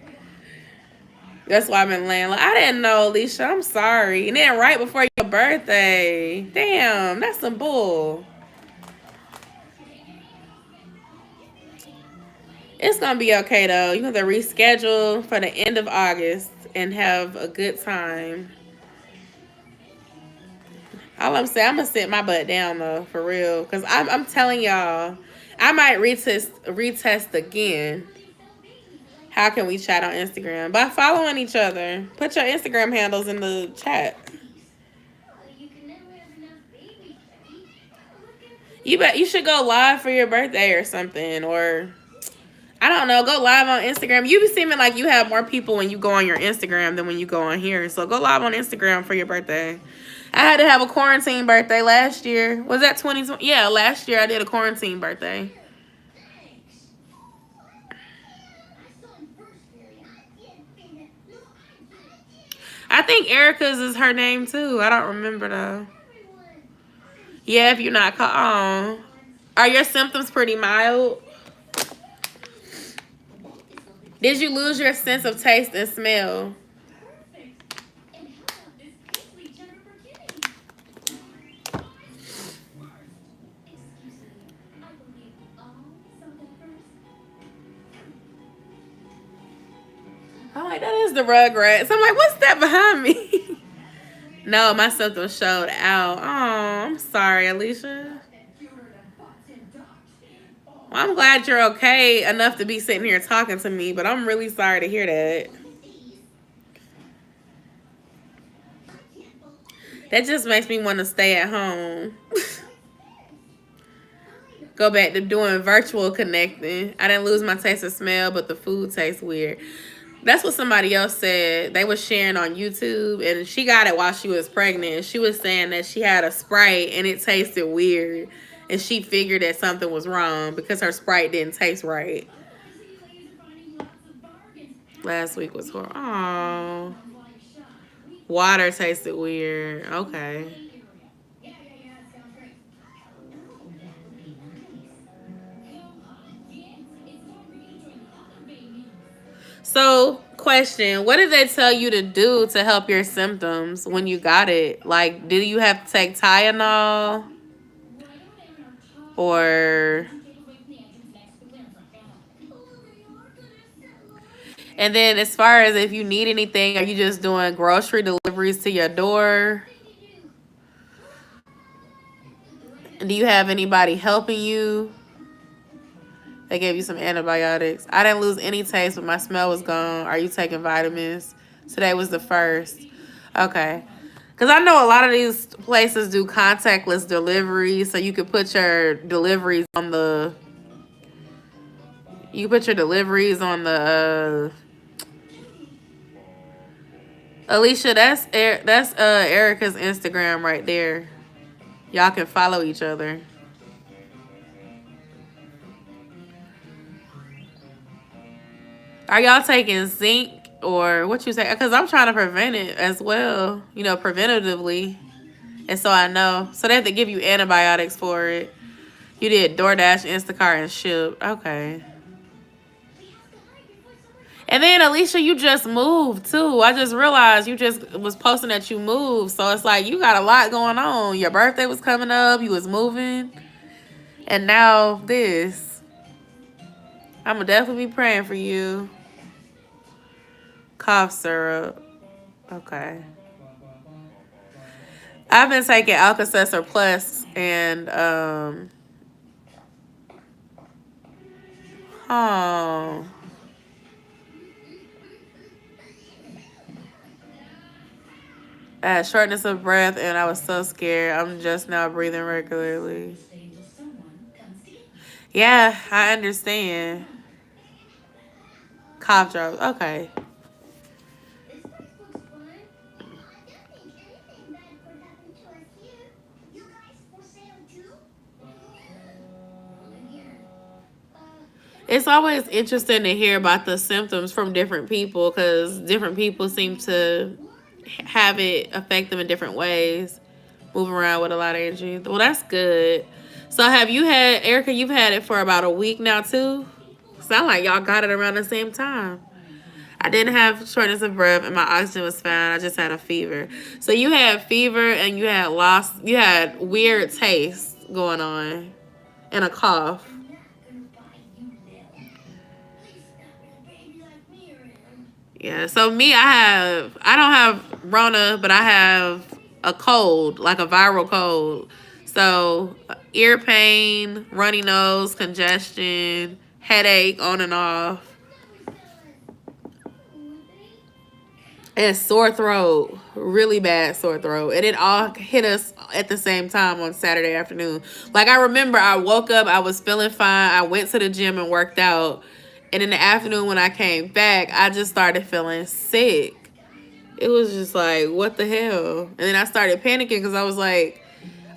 That's why I've been laying. I didn't know, Alicia. I'm sorry. And then right before your birthday. Damn, that's some bull. It's going to be okay, though. You have to reschedule for the end of August and have a good time. All I'm saying, I'm going to sit my butt down, though, for real. Because I'm telling y'all, I might retest again. How can we chat on Instagram? By following each other. Put your Instagram handles in the chat. You should go live for your birthday or something, or I don't know, go live on Instagram. You be seeming like you have more people when you go on your Instagram than when you go on here. So go live on Instagram for your birthday. I had to have a quarantine birthday last year. Was that 2020? Yeah, last year I did a quarantine birthday. I think Erica's is her name too. I don't remember though. Yeah, if you're not caught. Are your symptoms pretty mild? Did you lose your sense of taste and smell? I'm like, that is the Rugrats. I'm like, what's that behind me? No, my symptoms showed out. Oh, I'm sorry, Alicia. Well, I'm glad you're okay enough to be sitting here talking to me, but I'm really sorry to hear that. That just makes me want to stay at home. Go back to doing virtual connecting. I didn't lose my taste of smell, but the food tastes weird. That's what somebody else said. They was sharing on YouTube, and she got it while she was pregnant. She was saying that she had a Sprite, and it tasted weird. And she figured that something was wrong because her Sprite didn't taste right. Last week was horrible. Oh, water tasted weird. Okay. So, question, what did they tell you to do to help your symptoms when you got it? Like, did you have to take Tylenol? Or... And then as far as if you need anything, are you just doing grocery deliveries to your door? Do you have anybody helping you? They gave you some antibiotics. I didn't lose any taste, but my smell was gone. Are you taking vitamins? Today was the first. Okay. Because I know a lot of these places do contactless delivery, so you could put your deliveries on the... You put your deliveries on the... Alicia, that's Erica's Instagram right there. Y'all can follow each other. Are y'all taking zinc or what you say? Because I'm trying to prevent it as well, you know, preventatively. And so I know. So they have to give you antibiotics for it. You did DoorDash, Instacart, and Ship. Okay. And then, Alicia, you just moved, too. I just realized you just was posting that you moved. So it's like you got a lot going on. Your birthday was coming up. You was moving. And now this. I'm going to definitely be praying for you. Cough syrup. Okay. I've been taking Alka-Seltzer Plus and, oh. I had shortness of breath and I was so scared. I'm just now breathing regularly. Yeah, I understand. Cough drops. Okay. It's always interesting to hear about the symptoms from different people because different people seem to have it affect them in different ways. Moving around with a lot of energy. Well, that's good. So have you had, Erica, you've had it for about a week now too? Sound like y'all got it around the same time. I didn't have shortness of breath and my oxygen was fine. I just had a fever. So you had fever and you had weird taste going on and a cough. Yeah, so me, I don't have Rona, but I have a cold, like a viral cold. So ear pain, runny nose, congestion, headache on and off. and sore throat, really bad sore throat. And it all hit us at the same time on Saturday afternoon. Like, I remember I woke up, I was feeling fine. I went to the gym and worked out. And in the afternoon when I came back, I just started feeling sick. It was just like, what the hell? And then I started panicking because I was like,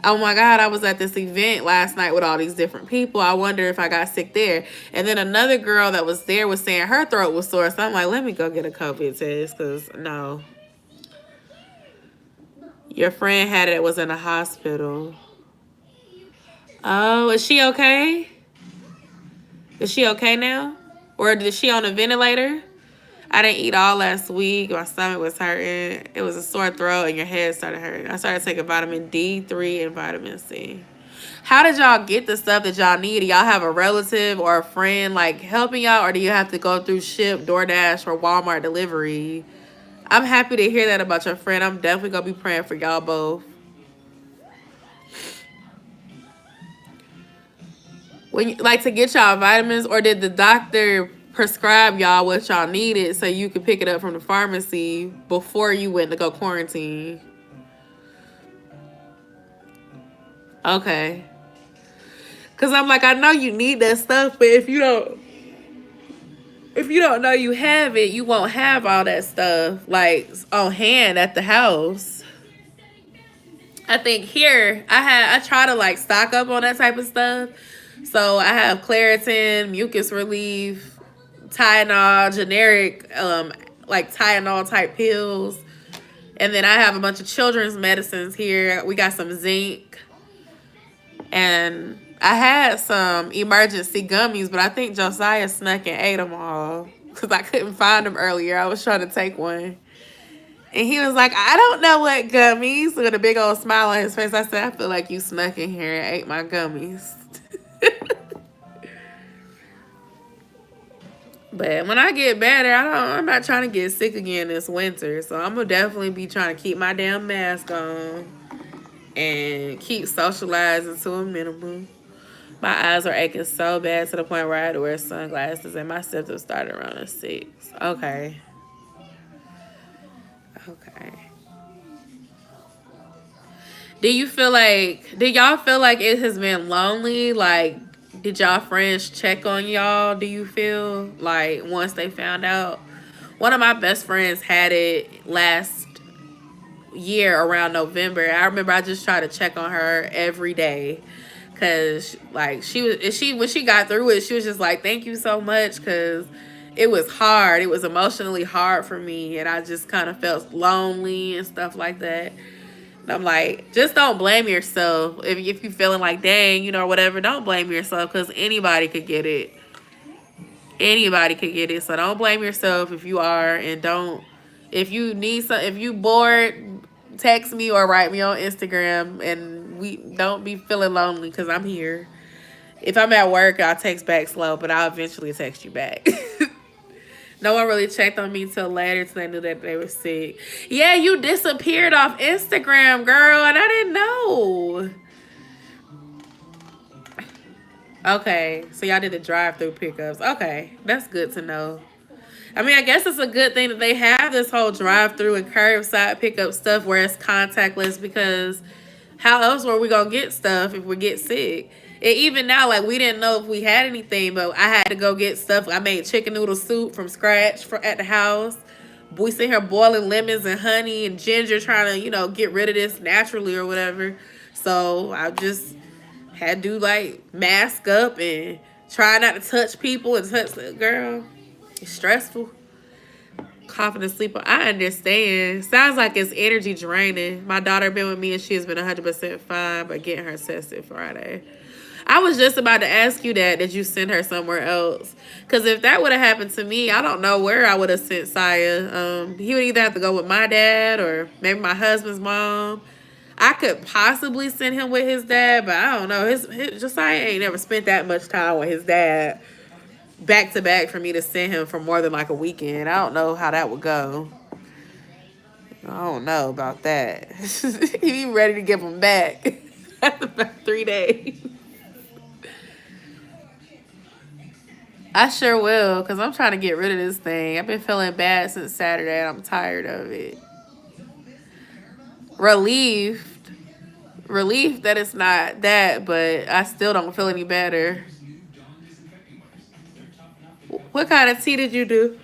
oh my God, I was at this event last night with all these different people. I wonder if I got sick there. And then another girl that was there was saying her throat was sore. So I'm like, let me go get a COVID test because no. Your friend had it, was in a hospital. Oh, is she okay? Is she okay now? Or is she on a ventilator? I didn't eat all last week. My stomach was hurting. It was a sore throat and your head started hurting. I started taking vitamin D3 and vitamin C. How did y'all get the stuff that y'all need? Do y'all have a relative or a friend like helping y'all, or do you have to go through Ship, DoorDash, or Walmart delivery? I'm happy to hear that about your friend. I'm definitely going to be praying for y'all both. When you, like, to get y'all vitamins, or did the doctor prescribe y'all what y'all needed so you could pick it up from the pharmacy before you went to go quarantine? Okay. Because I'm like, I know you need that stuff, but if you don't know you have it, you won't have all that stuff like on hand at the house. I think here I try to like stock up on that type of stuff. So I have Claritin, mucus relief, Tylenol, generic like Tylenol type pills. And then I have a bunch of children's medicines here. We got some zinc. And I had some emergency gummies, but I think Josiah snuck and ate them all because I couldn't find them earlier. I was trying to take one. And he was like, I don't know what gummies. With a big old smile on his face, I said, I feel like you snuck in here and ate my gummies. But when I get better, I'm not trying to get sick again this winter. So I'm going to definitely be trying to keep my damn mask on and keep socializing to a minimum. My eyes are aching so bad to the point where I had to wear sunglasses, and my symptoms started around a 6. Okay. Do y'all feel like it has been lonely? Like, did y'all friends check on y'all? Do you feel like once they found out? One of my best friends had it last year around November. I remember I just tried to check on her every day. Cause like when she got through it, she was just like, thank you so much. Cause it was hard. It was emotionally hard for me. And I just kind of felt lonely and stuff like that. And I'm like, just don't blame yourself. If you're feeling like, dang, whatever, don't blame yourself. Cause anybody could get it. Anybody could get it. So don't blame yourself if you are. And if you bored, text me or write me on Instagram, and we don't be feeling lonely because I'm here. If I'm at work, I'll text back slow, but I'll eventually text you back. No one really checked on me till later, till they knew that they were sick. Yeah, you disappeared off Instagram, girl, and I didn't know. Okay, so y'all did the drive-through pickups. Okay, that's good to know. I mean, I guess it's a good thing that they have this whole drive-through and curbside pickup stuff where it's contactless, because how else were we going to get stuff if we get sick? And even now, like, we didn't know if we had anything, but I had to go get stuff. I made chicken noodle soup from scratch at the house. We sit here boiling lemons and honey and ginger trying to, get rid of this naturally or whatever. So I just had to, like, mask up and try not to touch people and touch the girl. It's stressful. Coughing and sleep. I understand. Sounds like it's energy draining. My daughter been with me and she has been 100% fine, but getting her tested Friday. I was just about to ask you that. Did you send her somewhere else? Because if that would have happened to me, I don't know where I would have sent Saya. He would either have to go with my dad or maybe my husband's mom. I could possibly send him with his dad, but I don't know. His Josiah ain't never spent that much time with his dad back to back for me to send him for more than like a weekend. I don't know how that would go. I don't know about that. He be ready to give him back after about 3 days. I sure will, because I'm trying to get rid of this thing. I've been feeling bad since Saturday, and I'm tired of it. Relieved. Relieved that it's not that, but I still don't feel any better. What kind of tea did you do?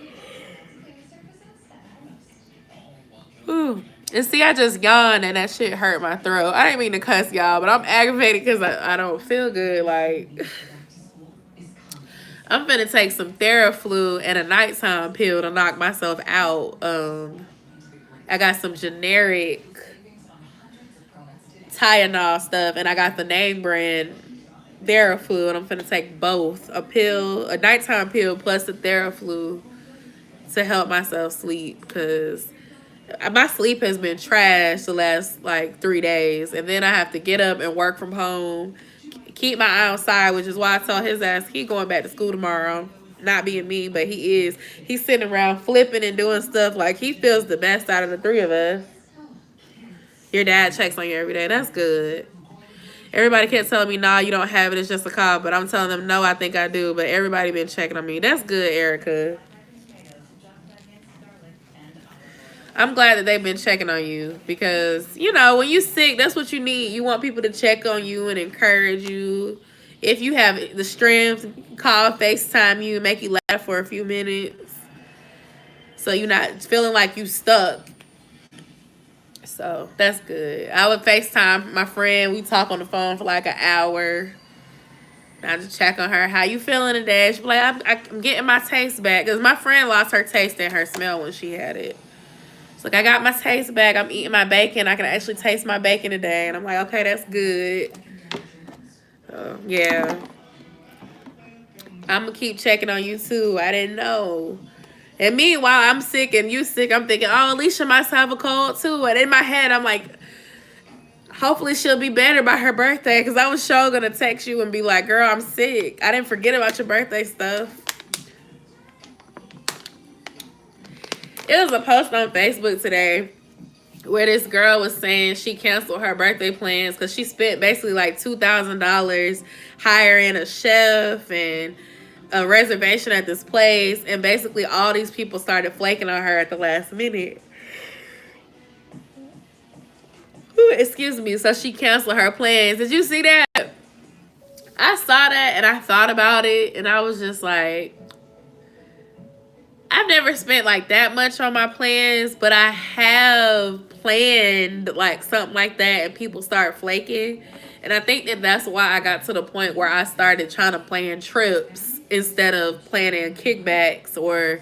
Ooh. And see, I just yawned, and that shit hurt my throat. I didn't mean to cuss y'all, but I'm aggravated because I don't feel good. Like, I'm finna take some Theraflu and a nighttime pill to knock myself out. I got some generic Tylenol stuff, and I got the name brand Theraflu, and I'm finna take both. A pill, a nighttime pill, plus the Theraflu to help myself sleep, because my sleep has been trash the last, like, 3 days. And then I have to get up and work from home, keep my eye outside, which is why I told his ass he going back to school tomorrow. Not being mean, but he is. He's sitting around flipping and doing stuff. Like, he feels the best out of the three of us. Your dad checks on you every day. That's good. Everybody kept telling me, nah, you don't have it. It's just a cough. But I'm telling them, no, I think I do. But everybody been checking on me. That's good, Erica. I'm glad that they've been checking on you, because, you know, when you sick, that's what you need. You want people to check on you and encourage you. If you have the strength, call, FaceTime you, make you laugh for a few minutes, so you're not feeling like you stuck. So that's good. I would FaceTime my friend. We talk on the phone for like an hour. I just check on her. How you feeling today? She's like, I'm getting my taste back. Because my friend lost her taste and her smell when she had it. It's like, I got my taste back. I'm eating my bacon. I can actually taste my bacon today. And I'm like, okay, that's good. Yeah. I'm going to keep checking on you too. I didn't know. And meanwhile, I'm sick and you sick. I'm thinking, oh, Alicia might have a cold too. And in my head, I'm like, hopefully she'll be better by her birthday. Because I was sure going to text you and be like, girl, I'm sick. I didn't forget about your birthday stuff. It was a post on Facebook today where this girl was saying she canceled her birthday plans because she spent basically like $2,000 hiring a chef and a reservation at this place, and basically all these people started flaking on her at the last minute. Ooh, excuse me. So she canceled her plans. Did you see that? I saw that and I thought about it, and I was just like, I've never spent like that much on my plans, but I have planned like something like that and people start flaking. And I think that that's why I got to the point where I started trying to plan trips instead of planning kickbacks or,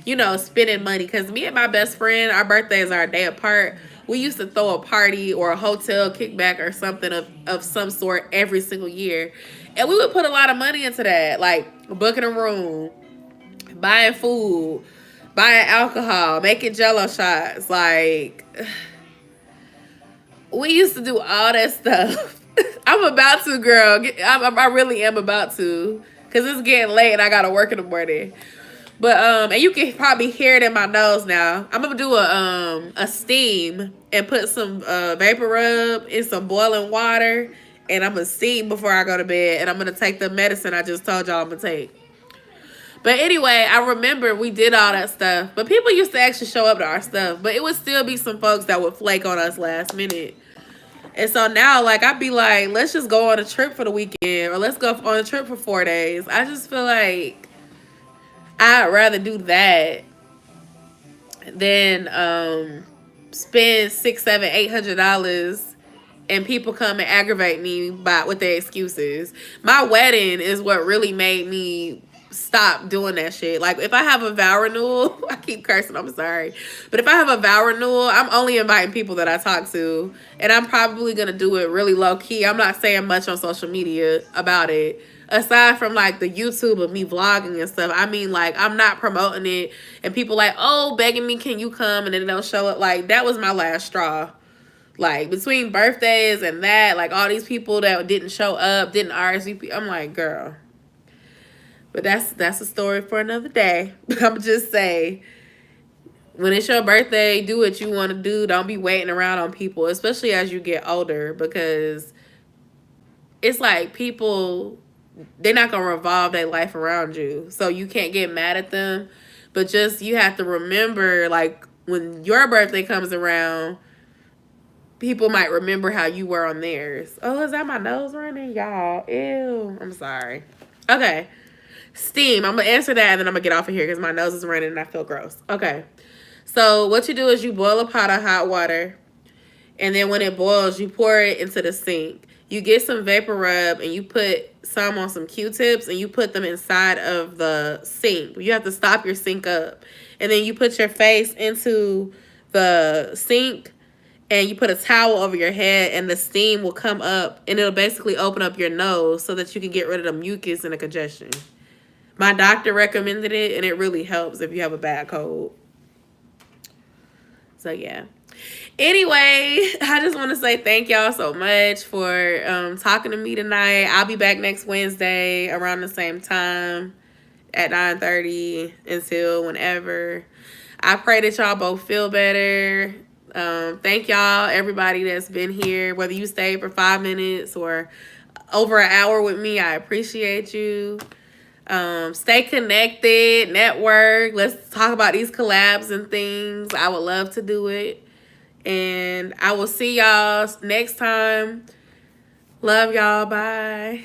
you know, spending money. Because me and my best friend, our birthdays are a day apart. We used to throw a party or a hotel kickback or something of some sort every single year. And we would put a lot of money into that, like booking a room, buying food, buying alcohol, making Jello shots. Like, we used to do all that stuff. I'm about to, girl. I really am about to, because it's getting late and I got to work in the morning. But, and you can probably hear it in my nose now. I'm going to do a steam and put some vapor rub in some boiling water. And I'm going to steam before I go to bed. And I'm going to take the medicine I just told y'all I'm going to take. But anyway, I remember we did all that stuff. But people used to actually show up to our stuff. But it would still be some folks that would flake on us last minute. And so now, like, I'd be like, let's just go on a trip for the weekend. Or let's go on a trip for 4 days. I just feel like I'd rather do that than spend $600, $700, $800 and people come and aggravate me with their excuses. My wedding is what really made me stop doing that shit. Like, if I have a vow renewal, I keep cursing, I'm sorry. But if I have a vow renewal, I'm only inviting people that I talk to. And I'm probably going to do it really low key. I'm not saying much on social media about it. Aside from like the YouTube of me vlogging and stuff, I mean, like, I'm not promoting it. And people like, oh, begging me, can you come? And then they'll show up. Like, that was my last straw. Like, between birthdays and that, like, all these people that didn't show up, didn't RSVP, I'm like, girl. But that's a story for another day. I'm just saying, when it's your birthday, do what you want to do. Don't be waiting around on people, especially as you get older, because it's like people they're not gonna revolve their life around you. So you can't get mad at them. But just you have to remember, like, when your birthday comes around, people might remember how you were on theirs. Oh, is that my nose running? Y'all. Ew. I'm sorry. Okay. Steam. I'm going to answer that and then I'm going to get off of here because my nose is running and I feel gross. Okay. So what you do is you boil a pot of hot water. And then when it boils, you pour it into the sink. You get some vapor rub and you put some on some Q-tips and you put them inside of the sink. You have to stop your sink up. And then you put your face into the sink and you put a towel over your head and the steam will come up and it'll basically open up your nose so that you can get rid of the mucus and the congestion. My doctor recommended it and it really helps if you have a bad cold. So yeah. Anyway, I just want to say thank y'all so much for talking to me tonight. I'll be back next Wednesday around the same time at 9:30 until whenever. I pray that y'all both feel better. Thank y'all, everybody that's been here, whether you stayed for 5 minutes or over an hour with me. I appreciate you. Stay connected, network. Let's talk about these collabs and things. I would love to do it. And I will see y'all next time. Love y'all. Bye.